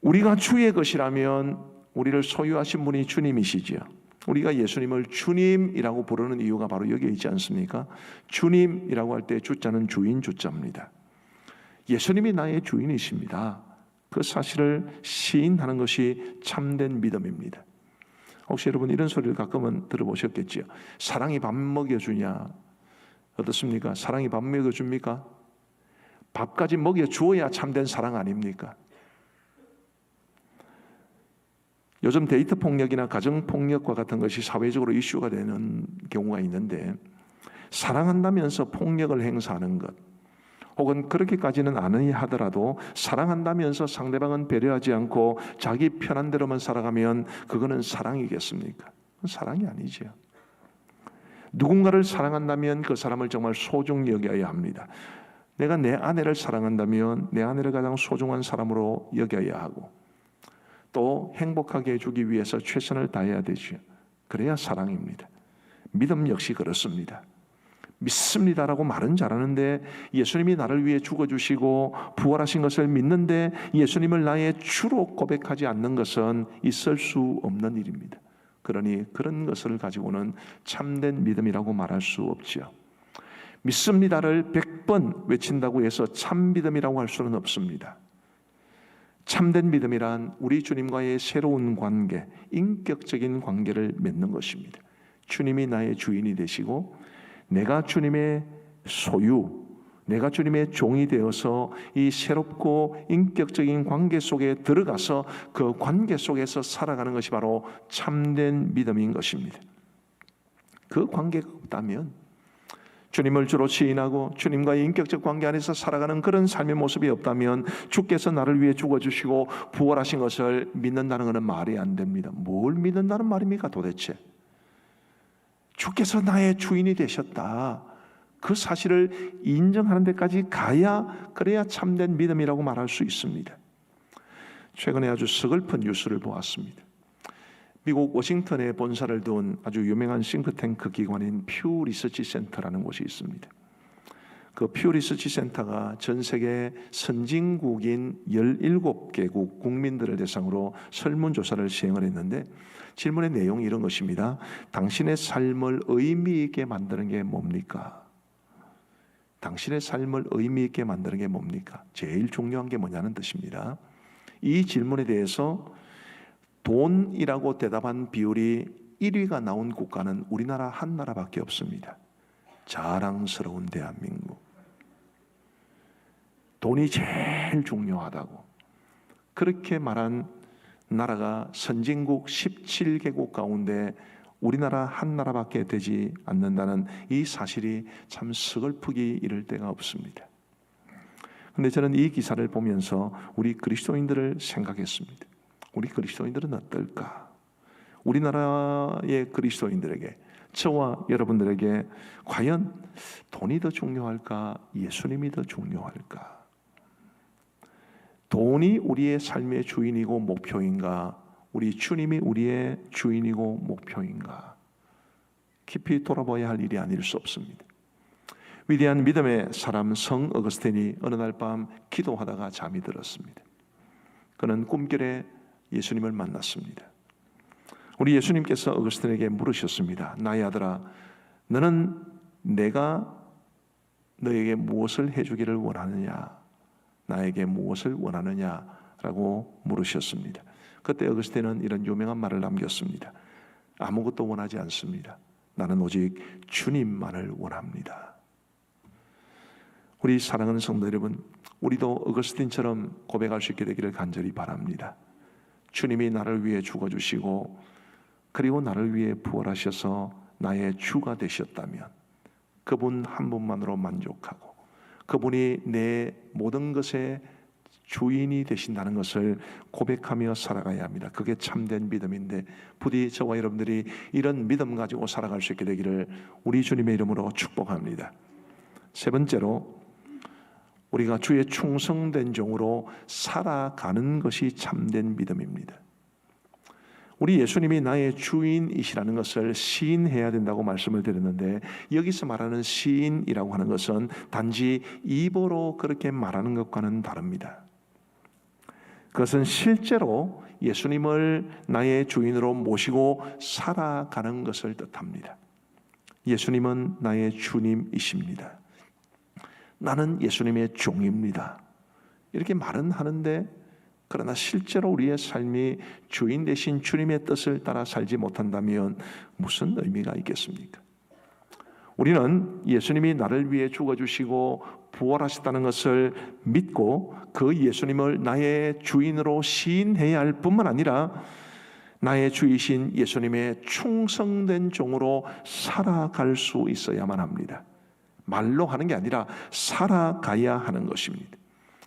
우리가 주의 것이라면 우리를 소유하신 분이 주님이시지요. 우리가 예수님을 주님이라고 부르는 이유가 바로 여기에 있지 않습니까? 주님이라고 할 때 주자는 주인 주자입니다. 예수님이 나의 주인이십니다. 그 사실을 시인하는 것이 참된 믿음입니다. 혹시 여러분 이런 소리를 가끔은 들어보셨겠지요. 사랑이 밥 먹여주냐? 어떻습니까? 사랑이 밥 먹여줍니까? 밥까지 먹여주어야 참된 사랑 아닙니까? 요즘 데이트 폭력이나 가정 폭력과 같은 것이 사회적으로 이슈가 되는 경우가 있는데 사랑한다면서 폭력을 행사하는 것 혹은 그렇게까지는 아니야 하더라도 사랑한다면서 상대방은 배려하지 않고 자기 편한 대로만 살아가면 그거는 사랑이겠습니까? 그건 사랑이 아니죠. 누군가를 사랑한다면 그 사람을 정말 소중히 여겨야 합니다. 내가 내 아내를 사랑한다면 내 아내를 가장 소중한 사람으로 여겨야 하고 또 행복하게 해주기 위해서 최선을 다해야 되죠. 그래야 사랑입니다. 믿음 역시 그렇습니다. 믿습니다라고 말은 잘하는데 예수님이 나를 위해 죽어주시고 부활하신 것을 믿는데 예수님을 나의 주로 고백하지 않는 것은 있을 수 없는 일입니다. 그러니 그런 것을 가지고는 참된 믿음이라고 말할 수 없지요. 믿습니다를 100번 외친다고 해서 참 믿음이라고 할 수는 없습니다. 참된 믿음이란 우리 주님과의 새로운 관계, 인격적인 관계를 맺는 것입니다. 주님이 나의 주인이 되시고 내가 주님의 소유, 내가 주님의 종이 되어서 이 새롭고 인격적인 관계 속에 들어가서 그 관계 속에서 살아가는 것이 바로 참된 믿음인 것입니다. 그 관계가 없다면 주님을 주로 시인하고 주님과의 인격적 관계 안에서 살아가는 그런 삶의 모습이 없다면 주께서 나를 위해 죽어주시고 부활하신 것을 믿는다는 것은 말이 안 됩니다. 뭘 믿는다는 말입니까 도대체? 주께서 나의 주인이 되셨다. 그 사실을 인정하는 데까지 가야 그래야 참된 믿음이라고 말할 수 있습니다. 최근에 아주 서글픈 뉴스를 보았습니다. 미국 워싱턴에 본사를 둔 아주 유명한 싱크탱크 기관인 퓨 리서치 센터라는 곳이 있습니다. 그 퓨 리서치 센터가 전 세계 선진국인 17개국 국민들을 대상으로 설문조사를 시행을 했는데 질문의 내용이 이런 것입니다. 당신의 삶을 의미 있게 만드는 게 뭡니까? 당신의 삶을 의미 있게 만드는 게 뭡니까? 제일 중요한 게 뭐냐는 뜻입니다. 이 질문에 대해서 돈이라고 대답한 비율이 1위가 나온 국가는 우리나라 한 나라밖에 없습니다. 자랑스러운 대한민국. 돈이 제일 중요하다고 그렇게 말한 나라가 선진국 17개국 가운데 우리나라 한 나라밖에 되지 않는다는 이 사실이 참 서글프기 이를 데가 없습니다. 그런데 저는 이 기사를 보면서 우리 그리스도인들을 생각했습니다. 우리 그리스도인들은 어떨까? 우리나라의 그리스도인들에게, 저와 여러분들에게 과연 돈이 더 중요할까? 예수님이 더 중요할까? 돈이 우리의 삶의 주인이고 목표인가? 우리 주님이 우리의 주인이고 목표인가? 깊이 돌아봐야 할 일이 아닐 수 없습니다. 위대한 믿음의 사람 성 어거스틴이 어느 날 밤 기도하다가 잠이 들었습니다. 그는 꿈결에 예수님을 만났습니다. 우리 예수님께서 어거스틴에게 물으셨습니다. 나의 아들아, 너는 내가 너에게 무엇을 해주기를 원하느냐? 나에게 무엇을 원하느냐라고 물으셨습니다. 그때 어거스틴은 이런 유명한 말을 남겼습니다. 아무것도 원하지 않습니다. 나는 오직 주님만을 원합니다. 우리 사랑하는 성도 여러분, 우리도 어거스틴처럼 고백할 수 있게 되기를 간절히 바랍니다. 주님이 나를 위해 죽어주시고 그리고 나를 위해 부활하셔서 나의 주가 되셨다면 그분 한 분만으로 만족하고 그분이 내 모든 것의 주인이 되신다는 것을 고백하며 살아가야 합니다. 그게 참된 믿음인데 부디 저와 여러분들이 이런 믿음 가지고 살아갈 수 있게 되기를 우리 주님의 이름으로 축복합니다. 세 번째로, 우리가 주의 충성된 종으로 살아가는 것이 참된 믿음입니다. 우리 예수님이 나의 주인이시라는 것을 시인해야 된다고 말씀을 드렸는데, 여기서 말하는 시인이라고 하는 것은 단지 입으로 그렇게 말하는 것과는 다릅니다. 그것은 실제로 예수님을 나의 주인으로 모시고 살아가는 것을 뜻합니다. 예수님은 나의 주님이십니다. 나는 예수님의 종입니다. 이렇게 말은 하는데, 그러나 실제로 우리의 삶이 주인 되신 주님의 뜻을 따라 살지 못한다면 무슨 의미가 있겠습니까? 우리는 예수님이 나를 위해 죽어주시고 부활하셨다는 것을 믿고 그 예수님을 나의 주인으로 시인해야 할 뿐만 아니라 나의 주이신 예수님의 충성된 종으로 살아갈 수 있어야만 합니다. 말로 하는 게 아니라 살아가야 하는 것입니다.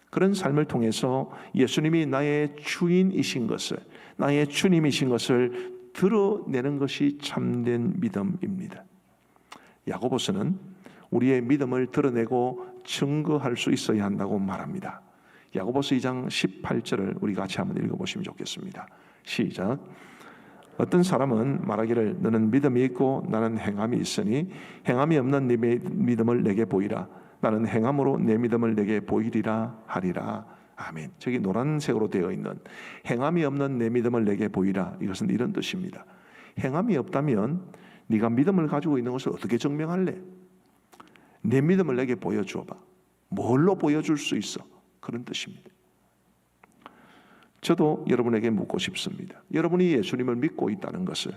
그런 삶을 통해서 예수님이 나의 주인이신 것을, 나의 주님이신 것을 드러내는 것이 참된 믿음입니다. 야고보서는 우리의 믿음을 드러내고 증거할 수 있어야 한다고 말합니다. 야고보서 2장 18절을 우리 같이 한번 읽어보시면 좋겠습니다. 시작. 어떤 사람은 말하기를 너는 믿음이 있고 나는 행함이 있으니 행함이 없는 네 믿음을 내게 보이라. 나는 행함으로 내 믿음을 내게 보이리라 하리라. 아멘. 저기 노란색으로 되어 있는 행함이 없는 내 믿음을 내게 보이라, 이것은 이런 뜻입니다. 행함이 없다면 네가 믿음을 가지고 있는 것을 어떻게 증명할래? 내 믿음을 내게 보여줘봐. 뭘로 보여줄 수 있어? 그런 뜻입니다. 저도 여러분에게 묻고 싶습니다. 여러분이 예수님을 믿고 있다는 것을,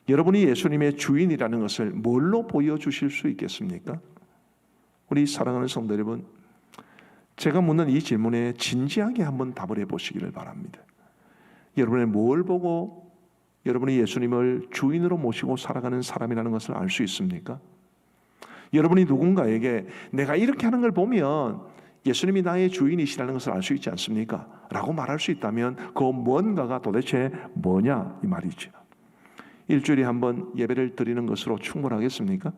여러분이 예수님의 주인이라는 것을 뭘로 보여주실 수 있겠습니까? 우리 사랑하는 성도 여러분, 제가 묻는 이 질문에 진지하게 한번 답을 해보시기를 바랍니다. 여러분의 뭘 보고 여러분이 예수님을 주인으로 모시고 살아가는 사람이라는 것을 알 수 있습니까? 여러분이 누군가에게 내가 이렇게 하는 걸 보면 예수님이 나의 주인이시라는 것을 알 수 있지 않습니까? 라고 말할 수 있다면 그 뭔가가 도대체 뭐냐 이 말이죠. 일주일에 한 번 예배를 드리는 것으로 충분하겠습니까?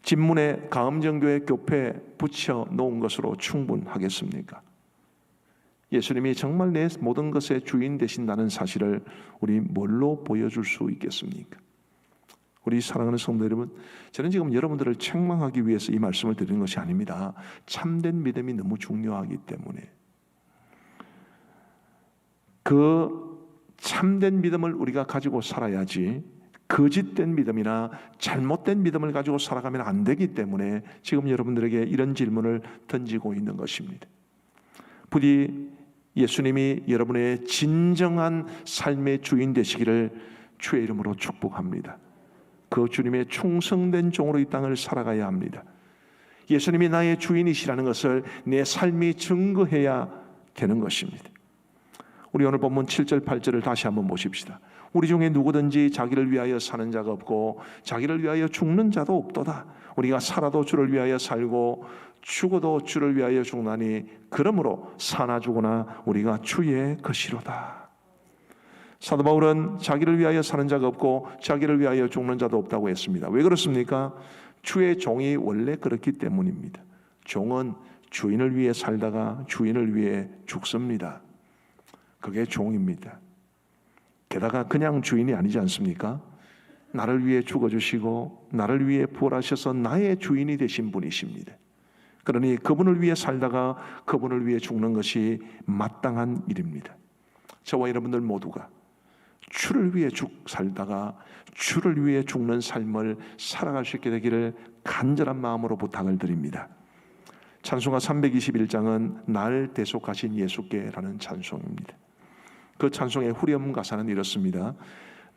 집문에 가음정교의 교패 붙여 놓은 것으로 충분하겠습니까? 예수님이 정말 내 모든 것의 주인 되신다는 사실을 우리 뭘로 보여줄 수 있겠습니까? 우리 사랑하는 성도 여러분, 저는 지금 여러분들을 책망하기 위해서 이 말씀을 드리는 것이 아닙니다. 참된 믿음이 너무 중요하기 때문에 그 참된 믿음을 우리가 가지고 살아야지, 거짓된 믿음이나 잘못된 믿음을 가지고 살아가면 안 되기 때문에 지금 여러분들에게 이런 질문을 던지고 있는 것입니다. 부디 예수님이 여러분의 진정한 삶의 주인 되시기를 주의 이름으로 축복합니다. 그 주님의 충성된 종으로 이 땅을 살아가야 합니다. 예수님이 나의 주인이시라는 것을 내 삶이 증거해야 되는 것입니다. 우리 오늘 본문 7절 8절을 다시 한번 보십시다. 우리 중에 누구든지 자기를 위하여 사는 자가 없고 자기를 위하여 죽는 자도 없도다. 우리가 살아도 주를 위하여 살고 죽어도 주를 위하여 죽나니 그러므로 사나 죽으나 우리가 주의 것이로다. 사도 바울은 자기를 위하여 사는 자가 없고 자기를 위하여 죽는 자도 없다고 했습니다. 왜 그렇습니까? 주의 종이 원래 그렇기 때문입니다. 종은 주인을 위해 살다가 주인을 위해 죽습니다. 그게 종입니다. 게다가 그냥 주인이 아니지 않습니까? 나를 위해 죽어주시고 나를 위해 부활하셔서 나의 주인이 되신 분이십니다. 그러니 그분을 위해 살다가 그분을 위해 죽는 것이 마땅한 일입니다. 저와 여러분들 모두가 주를 위해 살다가 주를 위해 죽는 삶을 살아갈 수 있게 되기를 간절한 마음으로 부탁을 드립니다. 찬송가 321장은 날 대속하신 예수께라는 찬송입니다. 그 찬송의 후렴 가사는 이렇습니다.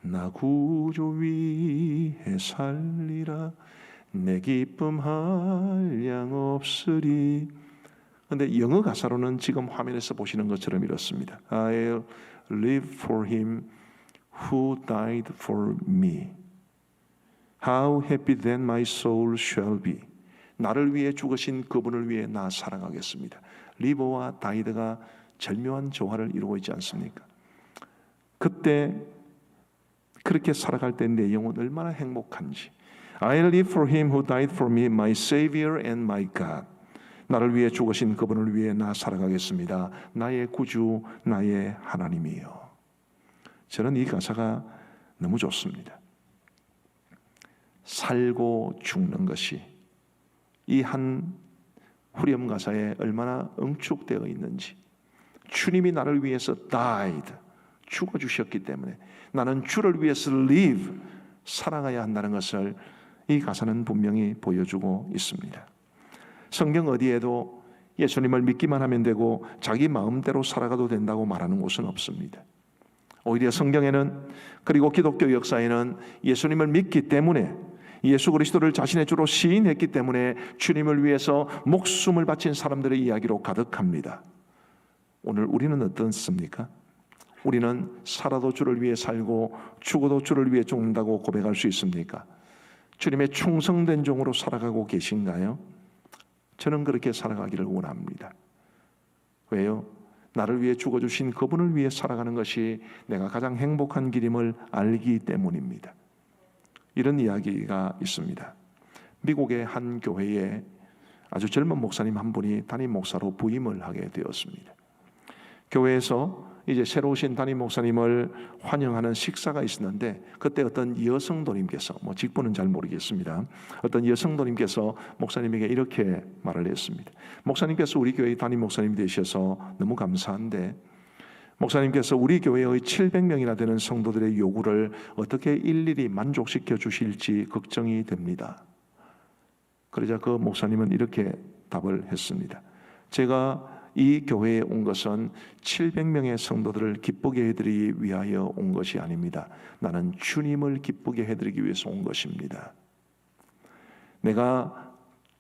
나 구주 위에 살리라 내 기쁨 한량 없으리. 그런데 영어 가사로는 지금 화면에서 보시는 것처럼 이렇습니다. I'll live for him who died for me. How happy then my soul shall be. 나를 위해 죽으신 그분을 위해 나 사랑하겠습니다. live와 died가 절묘한 조화를 이루고 있지 않습니까? 그때 그렇게 살아갈 때 내 영혼 얼마나 행복한지. I live for him who died for me, my Savior and my God. 나를 위해 죽으신 그분을 위해 나 살아가겠습니다. 나의 구주, 나의 하나님이요. 저는 이 가사가 너무 좋습니다. 살고 죽는 것이 이 한 후렴 가사에 얼마나 응축되어 있는지. 주님이 나를 위해서 died, 죽어주셨기 때문에 나는 주를 위해서 live, 살아가야 한다는 것을 이 가사는 분명히 보여주고 있습니다. 성경 어디에도 예수님을 믿기만 하면 되고 자기 마음대로 살아가도 된다고 말하는 곳은 없습니다. 오히려 성경에는 그리고 기독교 역사에는 예수님을 믿기 때문에 예수 그리스도를 자신의 주로 시인했기 때문에 주님을 위해서 목숨을 바친 사람들의 이야기로 가득합니다. 오늘 우리는 어떻습니까? 우리는 살아도 주를 위해 살고 죽어도 주를 위해 죽는다고 고백할 수 있습니까? 주님의 충성된 종으로 살아가고 계신가요? 저는 그렇게 살아가기를 원합니다. 왜요? 나를 위해 죽어주신 그분을 위해 살아가는 것이 내가 가장 행복한 길임을 알기 때문입니다. 이런 이야기가 있습니다. 미국의 한 교회에 아주 젊은 목사님 한 분이 담임 목사로 부임을 하게 되었습니다. 교회에서 이제 새로 오신 담임 목사님을 환영하는 식사가 있었는데 그때 어떤 여성도님께서 직분은 잘 모르겠습니다. 어떤 여성도님께서 목사님에게 이렇게 말을 했습니다. 목사님께서 우리 교회의 담임 목사님 되셔서 너무 감사한데 목사님께서 우리 교회의 700명이나 되는 성도들의 요구를 어떻게 일일이 만족시켜 주실지 걱정이 됩니다. 그러자 그 목사님은 이렇게 답을 했습니다. 제가 이 교회에 온 것은 700명의 성도들을 기쁘게 해드리기 위하여 온 것이 아닙니다. 나는 주님을 기쁘게 해드리기 위해서 온 것입니다. 내가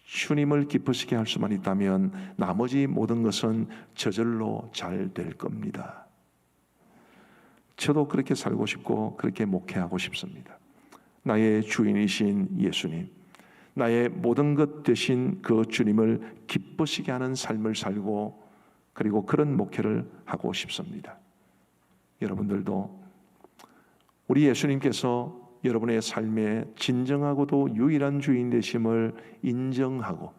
주님을 기쁘시게 할 수만 있다면 나머지 모든 것은 저절로 잘 될 겁니다. 저도 그렇게 살고 싶고 그렇게 목회하고 싶습니다. 나의 주인이신 예수님, 나의 모든 것 되신 그 주님을 기쁘시게 하는 삶을 살고 그리고 그런 목회를 하고 싶습니다. 여러분들도 우리 예수님께서 여러분의 삶의 진정하고도 유일한 주인 되심을 인정하고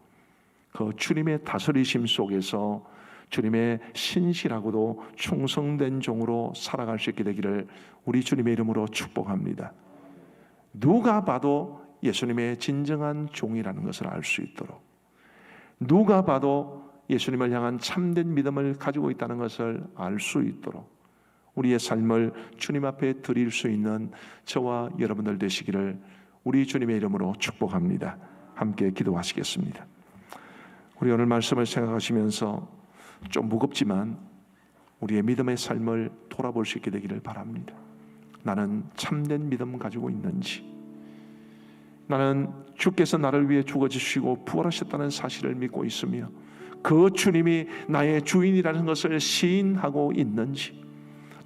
그 주님의 다스리심 속에서 주님의 신실하고도 충성된 종으로 살아갈 수 있게 되기를 우리 주님의 이름으로 축복합니다. 누가 봐도 예수님의 진정한 종이라는 것을 알 수 있도록, 누가 봐도 예수님을 향한 참된 믿음을 가지고 있다는 것을 알 수 있도록 우리의 삶을 주님 앞에 드릴 수 있는 저와 여러분들 되시기를 우리 주님의 이름으로 축복합니다. 함께 기도하시겠습니다. 우리 오늘 말씀을 생각하시면서 좀 무겁지만 우리의 믿음의 삶을 돌아볼 수 있게 되기를 바랍니다. 나는 참된 믿음 가지고 있는지, 나는 주께서 나를 위해 죽어주시고 부활하셨다는 사실을 믿고 있으며 그 주님이 나의 주인이라는 것을 시인하고 있는지,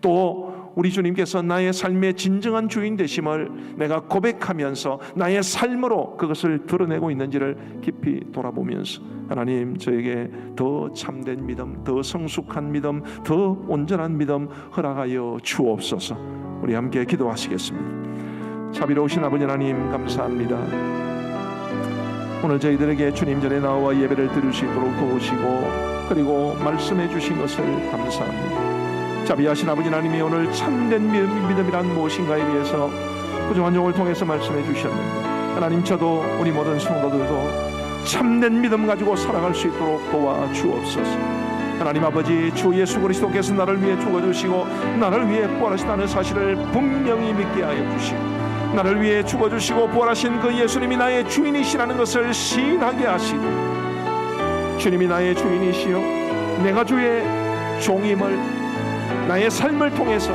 또 우리 주님께서 나의 삶의 진정한 주인 되심을 내가 고백하면서 나의 삶으로 그것을 드러내고 있는지를 깊이 돌아보면서 하나님, 저에게 더 참된 믿음, 더 성숙한 믿음, 더 온전한 믿음 허락하여 주옵소서. 우리 함께 기도하시겠습니다. 자비로우신 아버지 하나님, 감사합니다. 오늘 저희들에게 주님 전에 나와 예배를 드릴 수 있도록 도우시고 그리고 말씀해 주신 것을 감사합니다. 자비하신 아버지 하나님이 오늘 참된 믿음이란 무엇인가에 대해서 부정한 종을 통해서 말씀해 주셨는데, 하나님, 저도 우리 모든 성도들도 참된 믿음 가지고 살아갈 수 있도록 도와주옵소서. 하나님 아버지, 주 예수 그리스도께서 나를 위해 죽어주시고 나를 위해 부활하시다는 사실을 분명히 믿게 하여 주시고, 나를 위해 죽어주시고 부활하신 그 예수님이 나의 주인이시라는 것을 시인하게 하시고, 주님이 나의 주인이시요 내가 주의 종임을 나의 삶을 통해서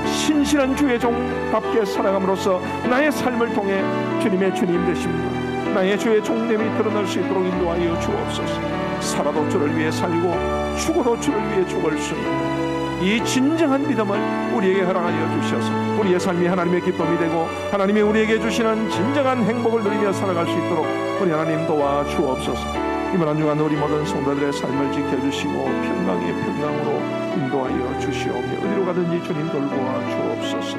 신실한 주의 종답게 살아감으로써 나의 삶을 통해 주님의 주님 되심과 나의 주의 종됨이 드러날 수 있도록 인도하여 주옵소서. 살아도 주를 위해 살고 죽어도 주를 위해 죽을 수 있는 이 진정한 믿음을 우리에게 허락하여 주셔서 우리의 삶이 하나님의 기쁨이 되고 하나님이 우리에게 주시는 진정한 행복을 누리며 살아갈 수 있도록 우리 하나님 도와주옵소서. 이번 한 주간 우리 모든 성도들의 삶을 지켜주시고 평강의 평강으로 인도하여 주시오며 어디로 가든지 주님 돌보아 주옵소서.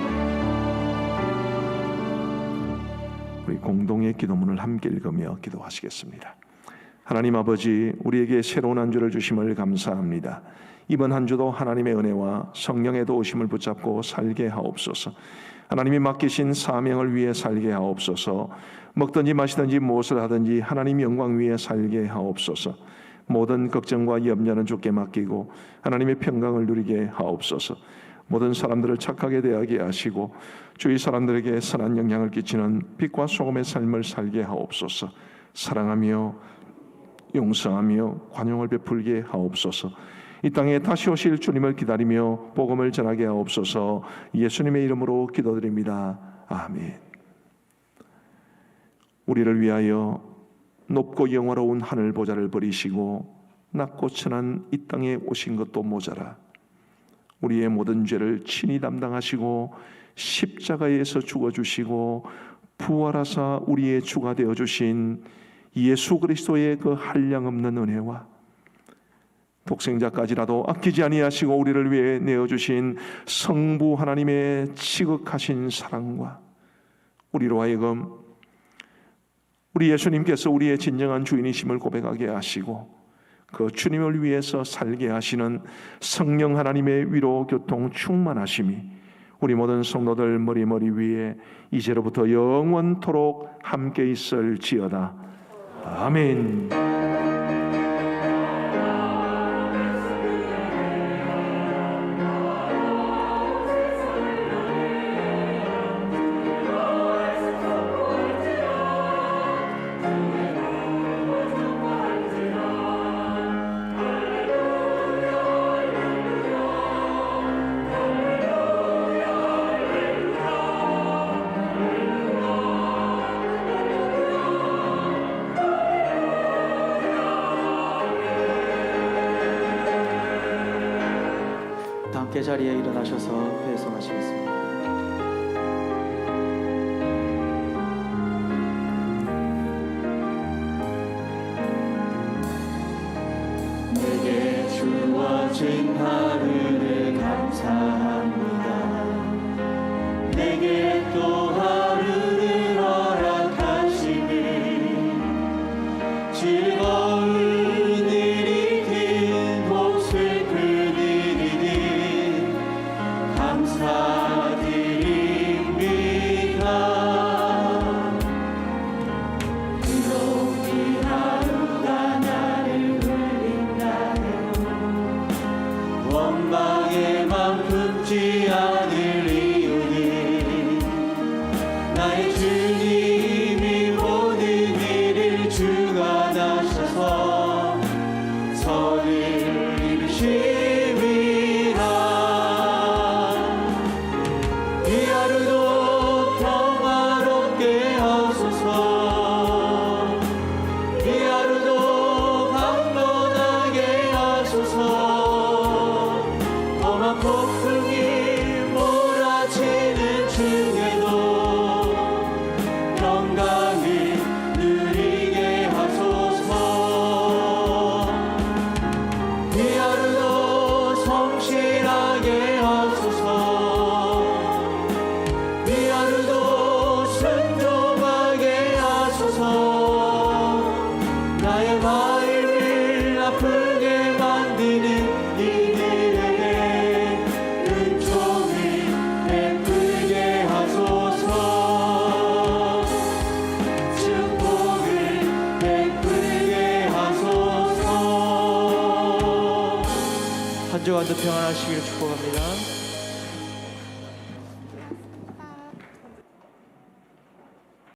우리 공동의 기도문을 함께 읽으며 기도하시겠습니다. 하나님 아버지, 우리에게 새로운 한 주를 주심을 감사합니다. 이번 한 주도 하나님의 은혜와 성령의 도우심을 붙잡고 살게 하옵소서. 하나님이 맡기신 사명을 위해 살게 하옵소서. 먹든지 마시든지 무엇을 하든지 하나님 영광 위에 살게 하옵소서. 모든 걱정과 염려는 주께 맡기고 하나님의 평강을 누리게 하옵소서. 모든 사람들을 착하게 대하게 하시고 주위 사람들에게 선한 영향을 끼치는 빛과 소금의 삶을 살게 하옵소서. 사랑하며 용서하며 관용을 베풀게 하옵소서. 이 땅에 다시 오실 주님을 기다리며 복음을 전하게 하옵소서. 예수님의 이름으로 기도드립니다. 아멘. 우리를 위하여 높고 영화로운 하늘 보좌를 버리시고 낮고 천한 이 땅에 오신 것도 모자라 우리의 모든 죄를 친히 담당하시고 십자가에서 죽어주시고 부활하사 우리의 주가 되어주신 예수 그리스도의 그 한량없는 은혜와 독생자까지라도 아끼지 아니하시고 우리를 위해 내어주신 성부 하나님의 지극하신 사랑과 우리로 하여금 우리 예수님께서 우리의 진정한 주인이심을 고백하게 하시고 그 주님을 위해서 살게 하시는 성령 하나님의 위로 교통 충만하심이 우리 모든 성도들 머리 위에 이제로부터 영원토록 함께 있을지어다. 아멘. 함께 자리에 일어나셔서 회송하시겠습니다. 내게 주어진 하루를 감사합니다. 내게 또 하루를 허락하시니 즐거운 일이든 혹 슬픈 일이든 감사드립니다. 비록 이 하루가 나를 울린다 해도 원망의 만큼 순종하게 하소서 이 하루도 순종하게 하소서 나의 마음을 아프게 만드는 이들에게 은총을 베풀게 하소서 축복을 베풀게 하소서 한 주간도 평안하시기를 축복합니다.